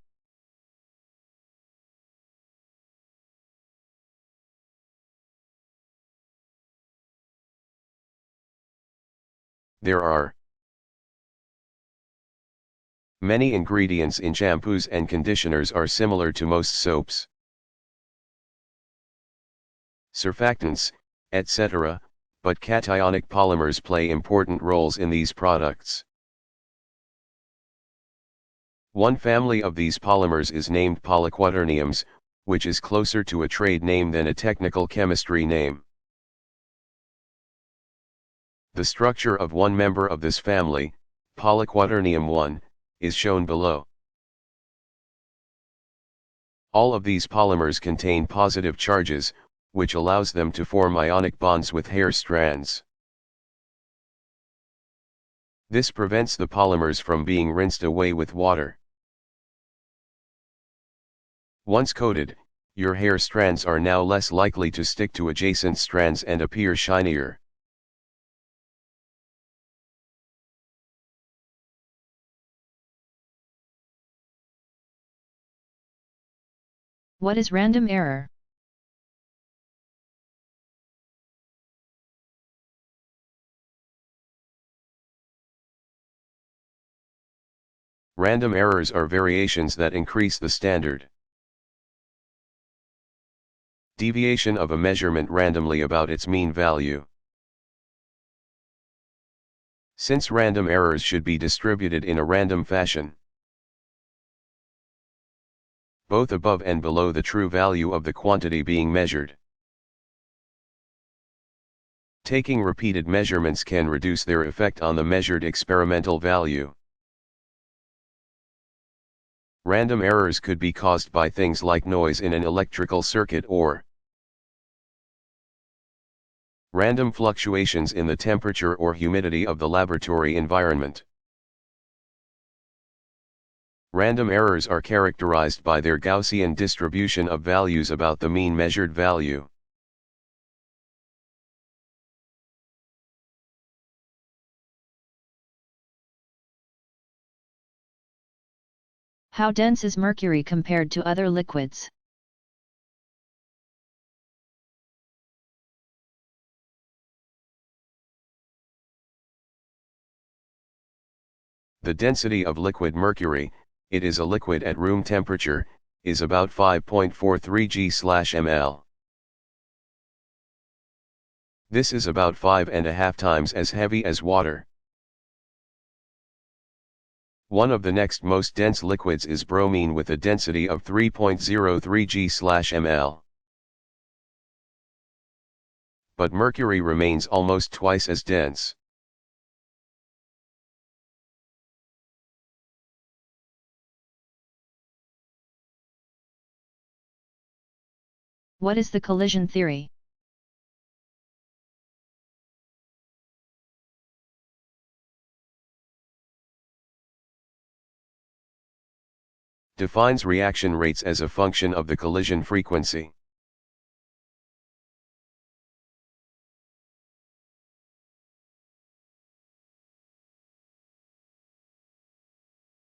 B: There are many ingredients in shampoos and conditioners are similar to most soaps, surfactants, etc., but cationic polymers play important roles in these products. One family of these polymers is named polyquaterniums, which is closer to a trade name than a technical chemistry name. The structure of one member of this family, polyquaternium 1, is shown below. All of these polymers contain positive charges, which allows them to form ionic bonds with hair strands. This prevents the polymers from being rinsed away with water. Once coated, your hair strands are now less likely to stick to adjacent strands and appear shinier.
A: What is random error?
B: Random errors are variations that increase the standard deviation of a measurement randomly about its mean value. since random errors should be distributed in a random fashion. Both above and below the true value of the quantity being measured. Taking repeated measurements can reduce their effect on the measured experimental value. Random errors could be caused by things like noise in an electrical circuit or random fluctuations in the temperature or humidity of the laboratory environment. Random errors are characterized by their Gaussian distribution of values about the mean measured value.
A: How dense is mercury compared to other liquids?
B: The density of liquid mercury, it is a liquid at room temperature, is about 5.43 g/ml. This is about 5.5 times as heavy as water. One of the next most dense liquids is bromine with a density of 3.03 g/ml. But mercury remains almost twice as dense.
A: What is the collision theory?
B: Defines reaction rates as a function of the collision frequency.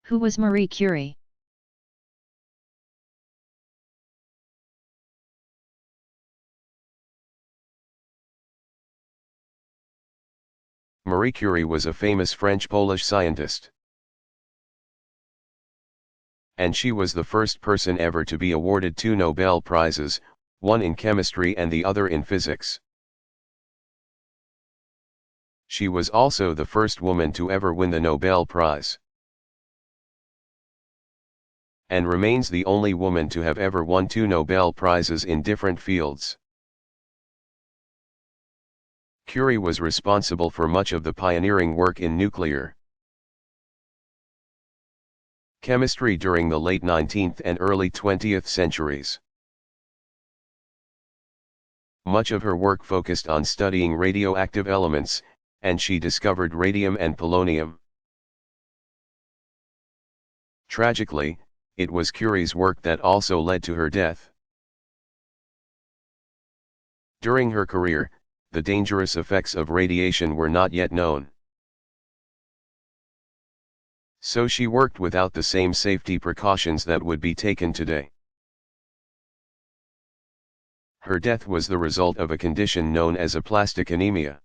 A: Who was Marie Curie?
B: Marie Curie was a famous French-Polish scientist. And she was the first person ever to be awarded 2 Nobel Prizes, one in chemistry and the other in physics. She was also the first woman to ever win the Nobel Prize. And remains the only woman to have ever won 2 Nobel Prizes in different fields. Curie was responsible for much of the pioneering work in nuclear chemistry during the late 19th and early 20th centuries. Much of her work focused on studying radioactive elements, and she discovered radium and polonium. Tragically, it was Curie's work that also led to her death. During her career, the dangerous effects of radiation were not yet known. So she worked without the same safety precautions that would be taken today. Her death was the result of a condition known as aplastic anemia,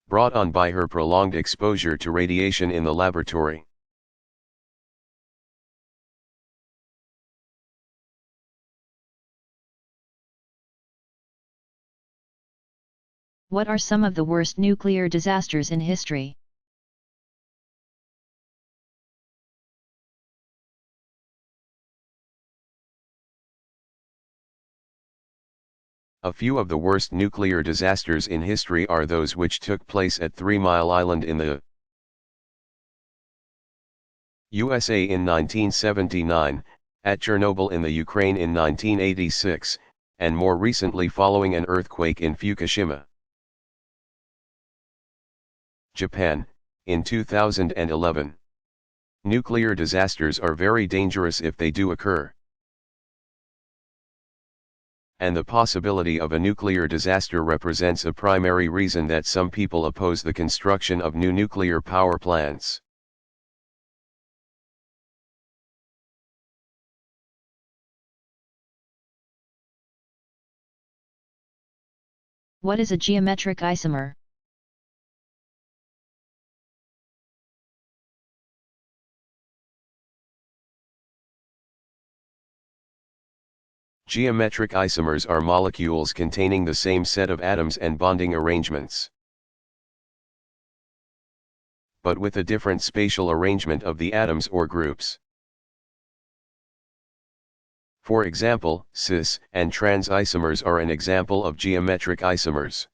B: brought on by her prolonged exposure to radiation in the laboratory.
A: What are some of the worst nuclear disasters in history?
B: A few of the worst nuclear disasters in history are those which took place at 3 Mile Island in the USA in 1979, at Chernobyl in the Ukraine in 1986, and more recently following an earthquake in Fukushima, Japan, in 2011. Nuclear disasters are very dangerous if they do occur. And the possibility of a nuclear disaster represents a primary reason that some people oppose the construction of new nuclear power plants.
A: What is a geometric isomer?
B: Geometric isomers are molecules containing the same set of atoms and bonding arrangements. but with a different spatial arrangement of the atoms or groups. For example, cis and trans isomers are an example of geometric isomers.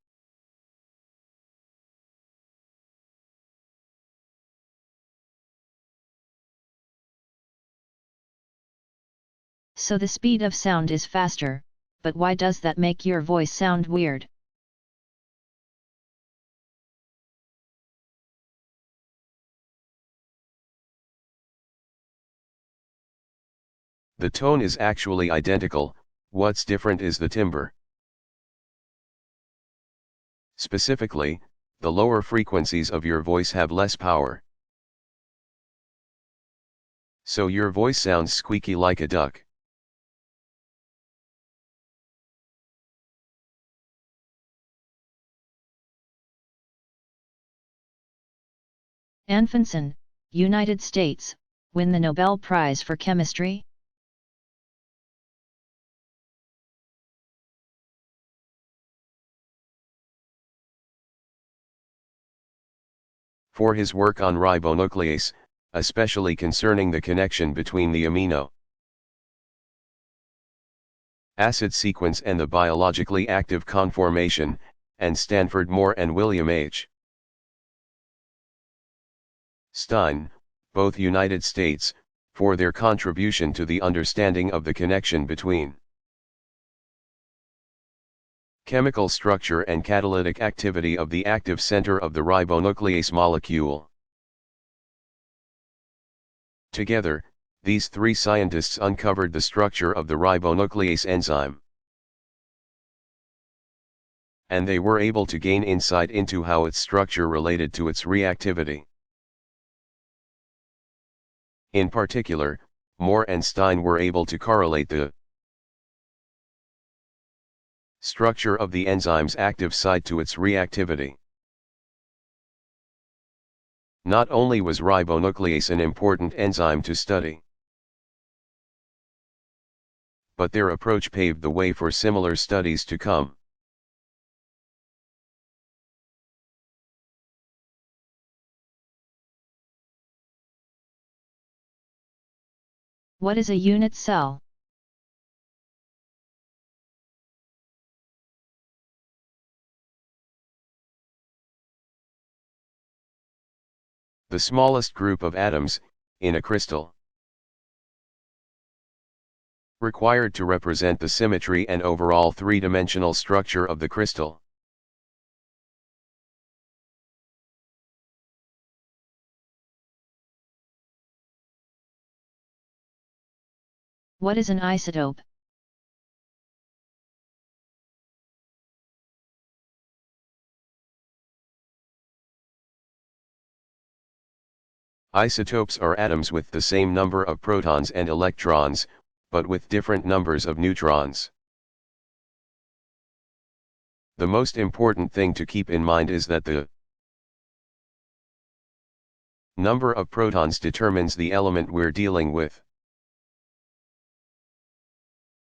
A: So the speed of sound is faster, but why does that make your voice sound weird?
B: The tone is actually identical, what's different is the timbre. Specifically, the lower frequencies of your voice have less power. So your voice sounds squeaky like a duck.
A: Anfinson, United States, win the Nobel Prize for Chemistry?
B: For his work on ribonuclease, especially concerning the connection between the amino acid sequence and the biologically active conformation, and Stanford Moore and William H. Stein, both United States, for their contribution to the understanding of the connection between chemical structure and catalytic activity of the active center of the ribonuclease molecule. Together, these three scientists uncovered the structure of the ribonuclease enzyme. And they were able to gain insight into how its structure related to its reactivity. In particular, Moore and Stein were able to correlate the structure of the enzyme's active site to its reactivity. Not only was ribonuclease an important enzyme to study, but their approach paved the way for similar studies to come.
A: What is a unit cell?
B: The smallest group of atoms, in a crystal, required to represent the symmetry and overall three-dimensional structure of the crystal.
A: What is an isotope?
B: Isotopes are atoms with the same number of protons and electrons, but with different numbers of neutrons. The most important thing to keep in mind is that the number of protons determines the element we're dealing with.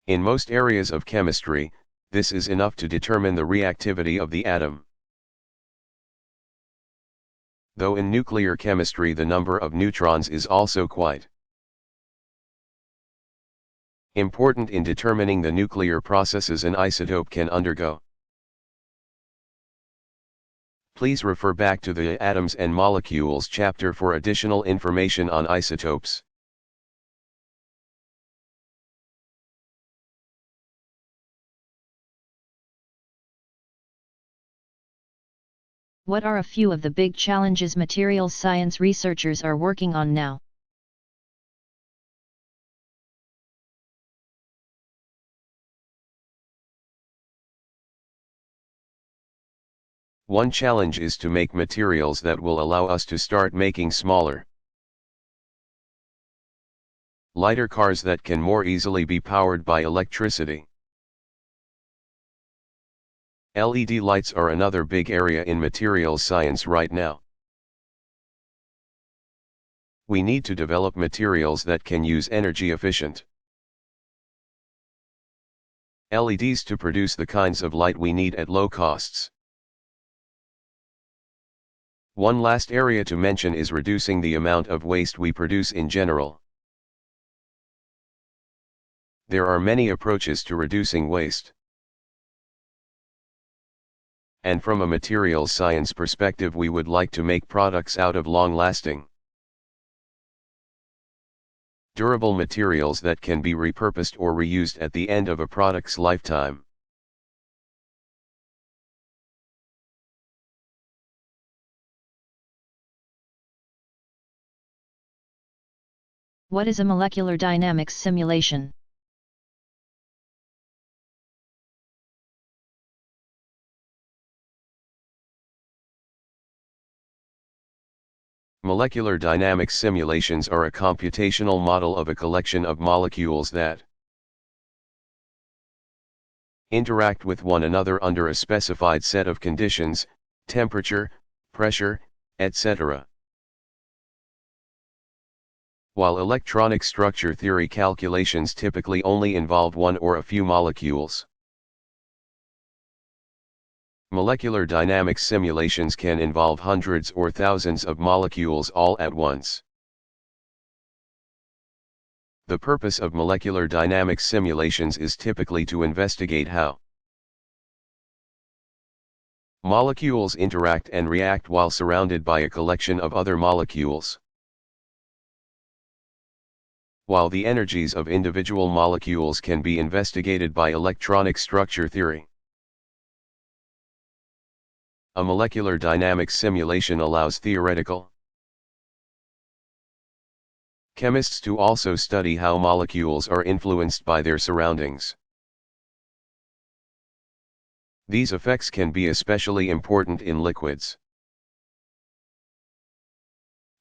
B: In most areas of chemistry, this is enough to determine the reactivity of the atom. Though in nuclear chemistry the number of neutrons is also quite important in determining the nuclear processes an isotope can undergo. Please refer back to the Atoms and Molecules chapter for additional information on isotopes.
A: What are a few of the big challenges materials science researchers are working on now?
B: One challenge is to make materials that will allow us to start making smaller, lighter cars that can more easily be powered by electricity. LED lights are another big area in materials science right now. We need to develop materials that can use energy efficient LEDs to produce the kinds of light we need at low costs. One last area to mention is reducing the amount of waste we produce in general. There are many approaches to reducing waste. And from a materials science perspective, we would like to make products out of long-lasting, durable materials that can be repurposed or reused at the end of a product's lifetime.
A: What is a molecular dynamics simulation?
B: Molecular dynamics simulations are a computational model of a collection of molecules that interact with one another under a specified set of conditions, temperature, pressure, etc. While electronic structure theory calculations typically only involve one or a few molecules, molecular dynamics simulations can involve hundreds or thousands of molecules all at once. The purpose of molecular dynamics simulations is typically to investigate how molecules interact and react while surrounded by a collection of other molecules. While the energies of individual molecules can be investigated by electronic structure theory, a molecular dynamics simulation allows theoretical chemists to also study how molecules are influenced by their surroundings. These effects can be especially important in liquids,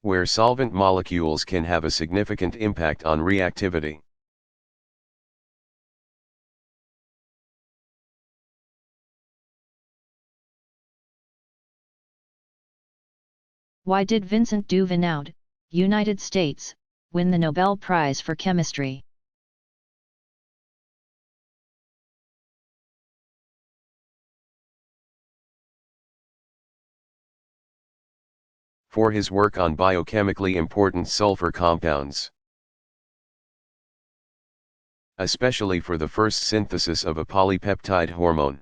B: where solvent molecules can have a significant impact on reactivity.
A: Why did Vincent du Vinaud, United States, win the Nobel Prize for Chemistry?
B: For his work on biochemically important sulfur compounds, especially for the first synthesis of a polypeptide hormone.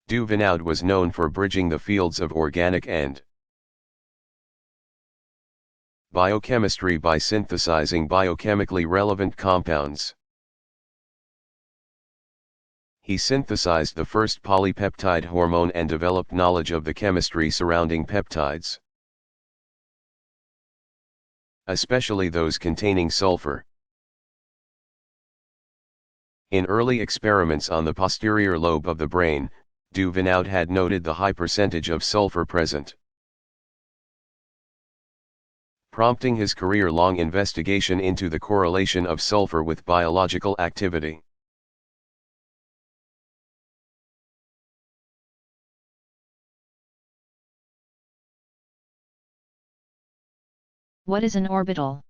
B: Du Vinaud was known for bridging the fields of organic and biochemistry by synthesizing biochemically relevant compounds. He synthesized the first polypeptide hormone and developed knowledge of the chemistry surrounding peptides, especially those containing sulfur. In early experiments on the posterior lobe of the brain, Du Vinaud had noted the high percentage of sulfur present, prompting his career-long investigation into the correlation of sulfur with biological activity.
A: What is an orbital?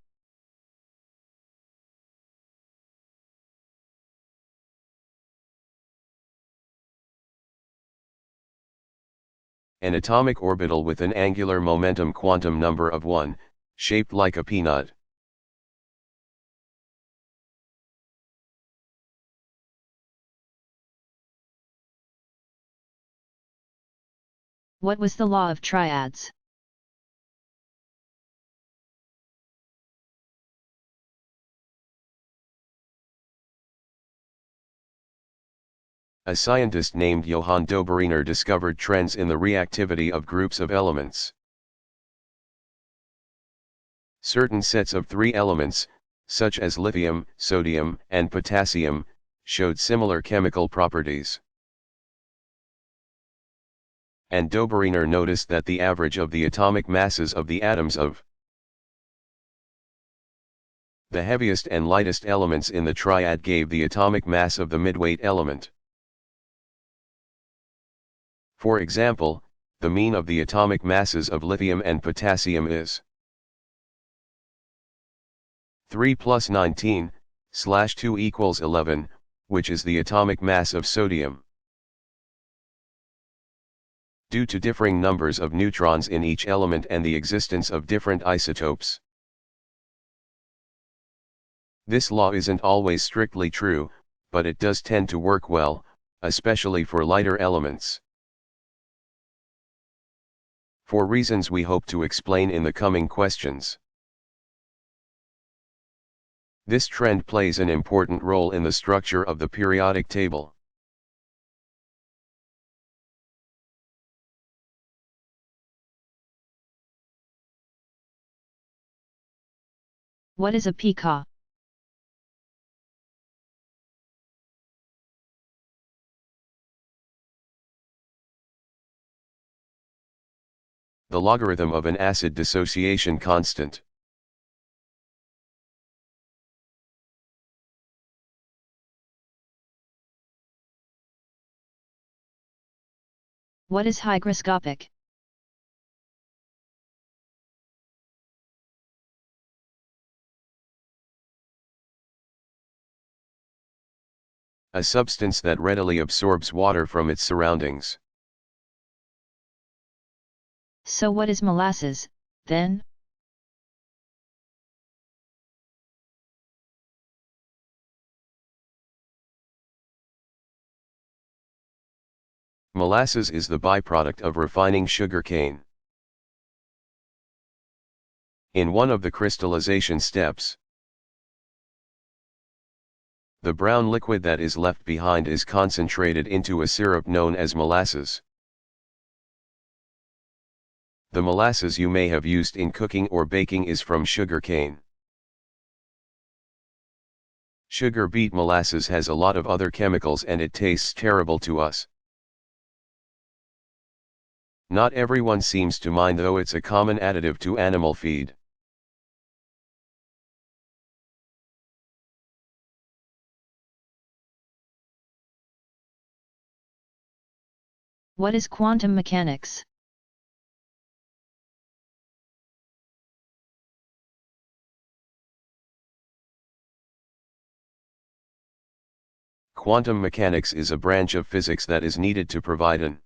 B: An atomic orbital with an angular momentum quantum number of 1, shaped like a peanut.
A: What was the law of triads?
B: A scientist named Johann Dobereiner discovered trends in the reactivity of groups of elements. Certain sets of 3 elements, such as lithium, sodium, and potassium, showed similar chemical properties. And Dobereiner noticed that the average of the atomic masses of the atoms of the heaviest and lightest elements in the triad gave the atomic mass of the midweight element. For example, the mean of the atomic masses of lithium and potassium is 3 plus 19/2 equals 11, which is the atomic mass of sodium. due to differing numbers of neutrons in each element and the existence of different isotopes. This law isn't always strictly true, but it does tend to work well, especially for lighter elements. For reasons we hope to explain in the coming questions. This trend plays an important role in the structure of the periodic table.
A: What is a pK?
B: The logarithm of an acid dissociation constant.
A: What is hygroscopic?
B: A substance that readily absorbs water from its surroundings.
A: So what is molasses, then?
B: Molasses is the byproduct of refining sugar cane. In one of the crystallization steps, the brown liquid that is left behind is concentrated into a syrup known as molasses. The molasses you may have used in cooking or baking is from sugar cane. Sugar beet molasses has a lot of other chemicals and it tastes terrible to us. Not everyone seems to mind, though it's a common additive to animal feed.
A: What is quantum mechanics?
B: Quantum mechanics is a branch of physics that is needed to provide an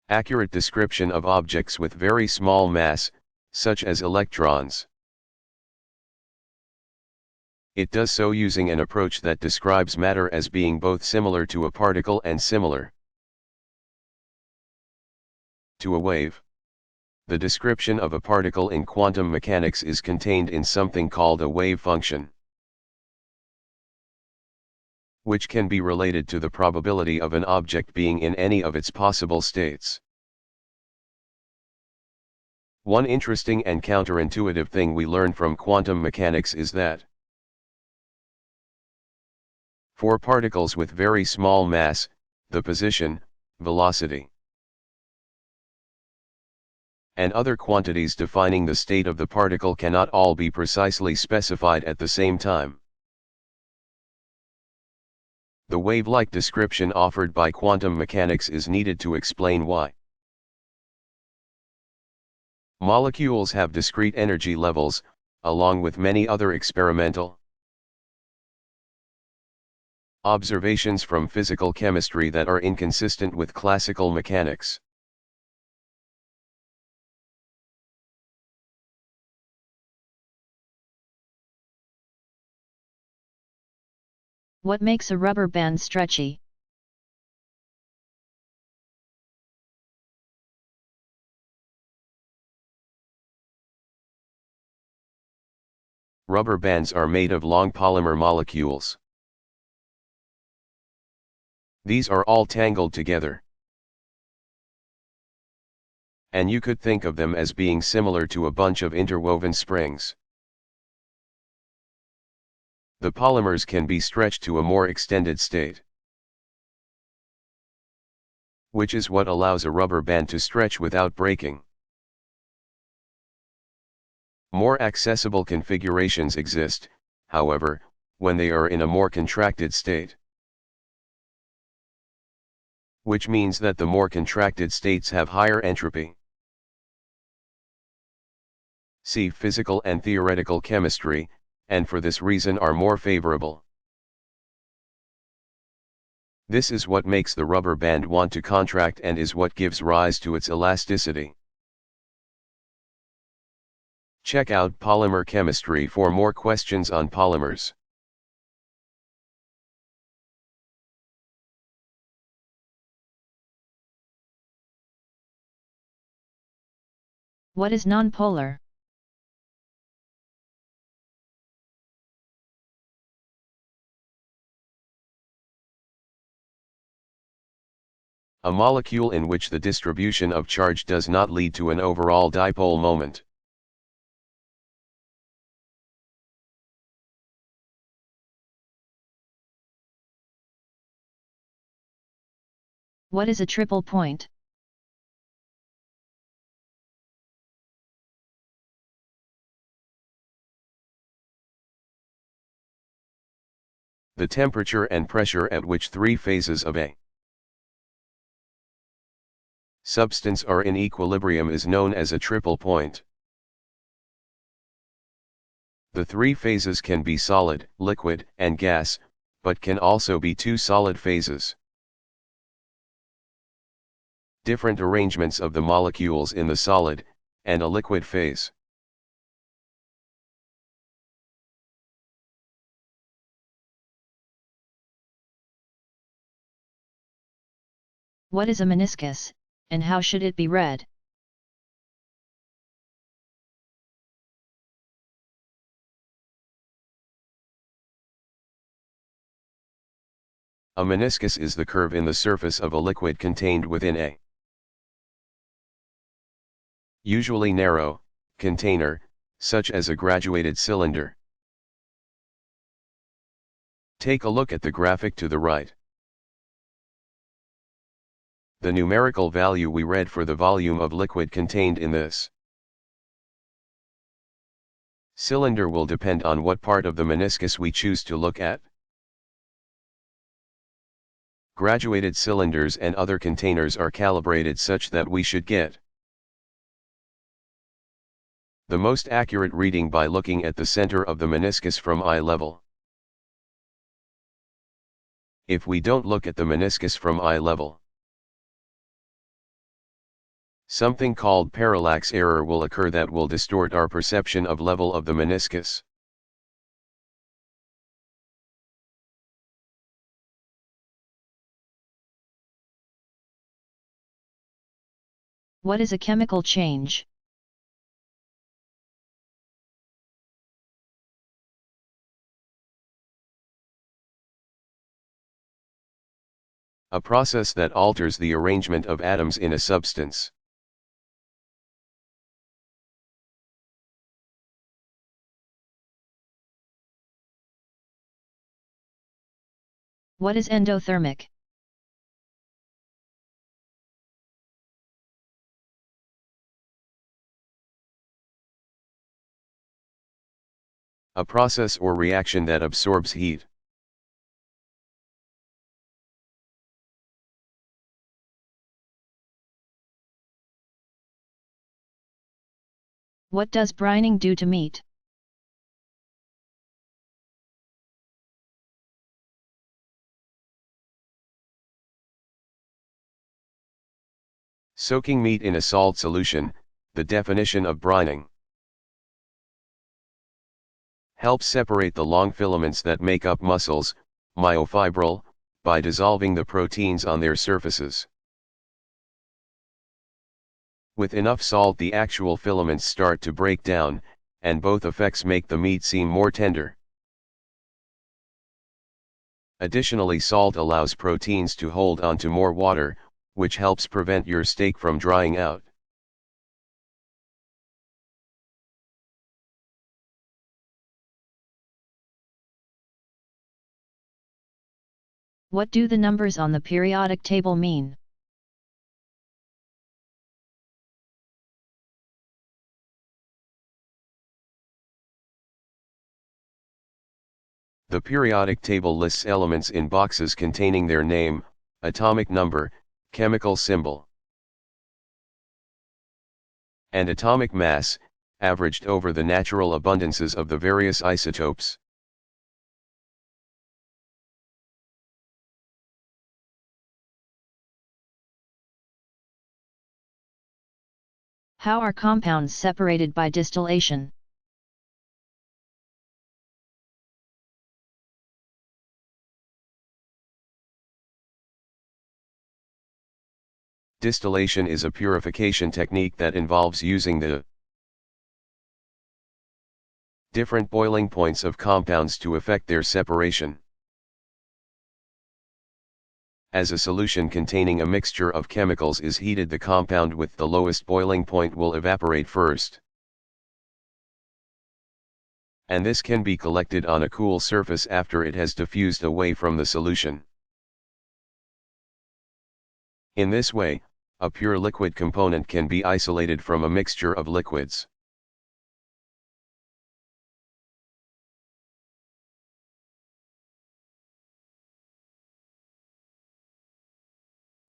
B: accurate description of objects with very small mass, such as electrons. It does so using an approach that describes matter as being both similar to a particle and similar to a wave. The description of a particle in quantum mechanics is contained in something called a wave function, which can be related to the probability of an object being in any of its possible states. One interesting and counterintuitive thing we learn from quantum mechanics is that for particles with very small mass, the position, velocity, and other quantities defining the state of the particle cannot all be precisely specified at the same time. The wave-like description offered by quantum mechanics is needed to explain why molecules have discrete energy levels, along with many other experimental observations from physical chemistry that are inconsistent with classical mechanics.
A: What makes a rubber band stretchy?
B: Rubber bands are made of long polymer molecules. These are all tangled together, and you could think of them as being similar to a bunch of interwoven springs. The polymers can be stretched to a more extended state, which is what allows a rubber band to stretch without breaking. More accessible configurations exist, however, when they are in a more contracted state, which means that the more contracted states have higher entropy. See physical and theoretical chemistry, and for this reason are more favorable. This is what makes the rubber band want to contract and is what gives rise to its elasticity. Check out polymer chemistry for more questions on polymers.
A: What is nonpolar?
B: A molecule in which the distribution of charge does not lead to an overall dipole moment.
A: What is a triple point?
B: The temperature and pressure at which three phases of a substance are in equilibrium is known as a triple point. The three phases can be solid, liquid, and gas, but can also be two solid phases. Different arrangements of the molecules in the solid and a liquid phase.
A: What is a meniscus, and how should it be read?
B: A meniscus is the curve in the surface of a liquid contained within a usually narrow container, such as a graduated cylinder. Take a look at the graphic to the right. The numerical value we read for the volume of liquid contained in this cylinder will depend on what part of the meniscus we choose to look at. Graduated cylinders and other containers are calibrated such that we should get the most accurate reading by looking at the center of the meniscus from eye level. If we don't look at the meniscus from eye level, something called parallax error will occur that will distort our perception of level of the meniscus.
A: What is a chemical change?
B: A process that alters the arrangement of atoms in a substance.
A: What is endothermic?
B: A process or reaction that absorbs heat.
A: What does brining do to meat?
B: Soaking meat in a salt solution, the definition of brining. Helps separate the long filaments that make up muscles, myofibril, by dissolving the proteins on their surfaces. With enough salt the actual filaments start to break down, and both effects make the meat seem more tender. Additionally, salt allows proteins to hold on to more water, which helps prevent your steak from drying out.
A: What do the numbers on the periodic table mean?
B: The periodic table lists elements in boxes containing their name, atomic number, chemical symbol, and atomic mass, averaged over the natural abundances of the various isotopes.
A: How are compounds separated by distillation?
B: Distillation is a purification technique that involves using the different boiling points of compounds to effect their separation. As a solution containing a mixture of chemicals is heated, the compound with the lowest boiling point will evaporate first. And this can be collected on a cool surface after it has diffused away from the solution. In this way, a pure liquid component can be isolated from a mixture of liquids.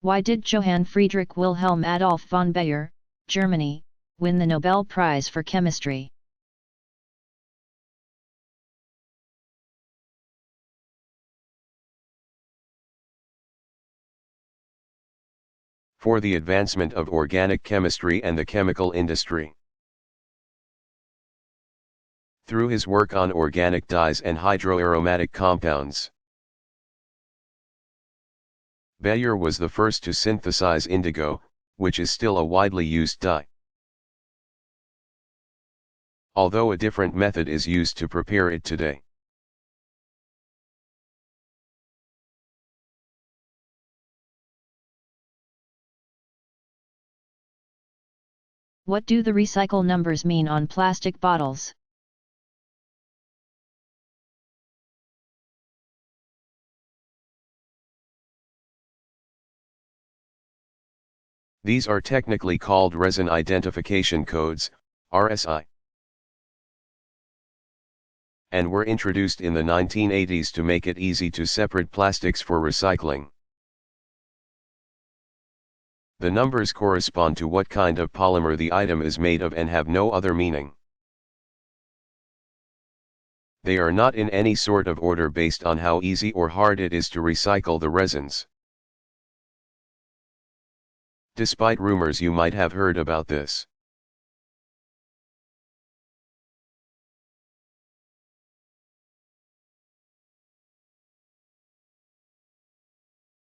A: Why did Johann Friedrich Wilhelm Adolf von Baeyer, Germany, win the Nobel Prize for Chemistry?
B: For the advancement of organic chemistry and the chemical industry. Through his work on organic dyes and hydroaromatic compounds. Baeyer was the first to synthesize indigo, which is still a widely used dye. Although a different method is used to prepare it today.
A: What do the recycle numbers mean on plastic bottles?
B: These are technically called resin identification codes, RSI, and were introduced in the 1980s to make it easy to separate plastics for recycling. The numbers correspond to what kind of polymer the item is made of and have no other meaning. They are not in any sort of order based on how easy or hard it is to recycle the resins. Despite rumors you might have heard about this.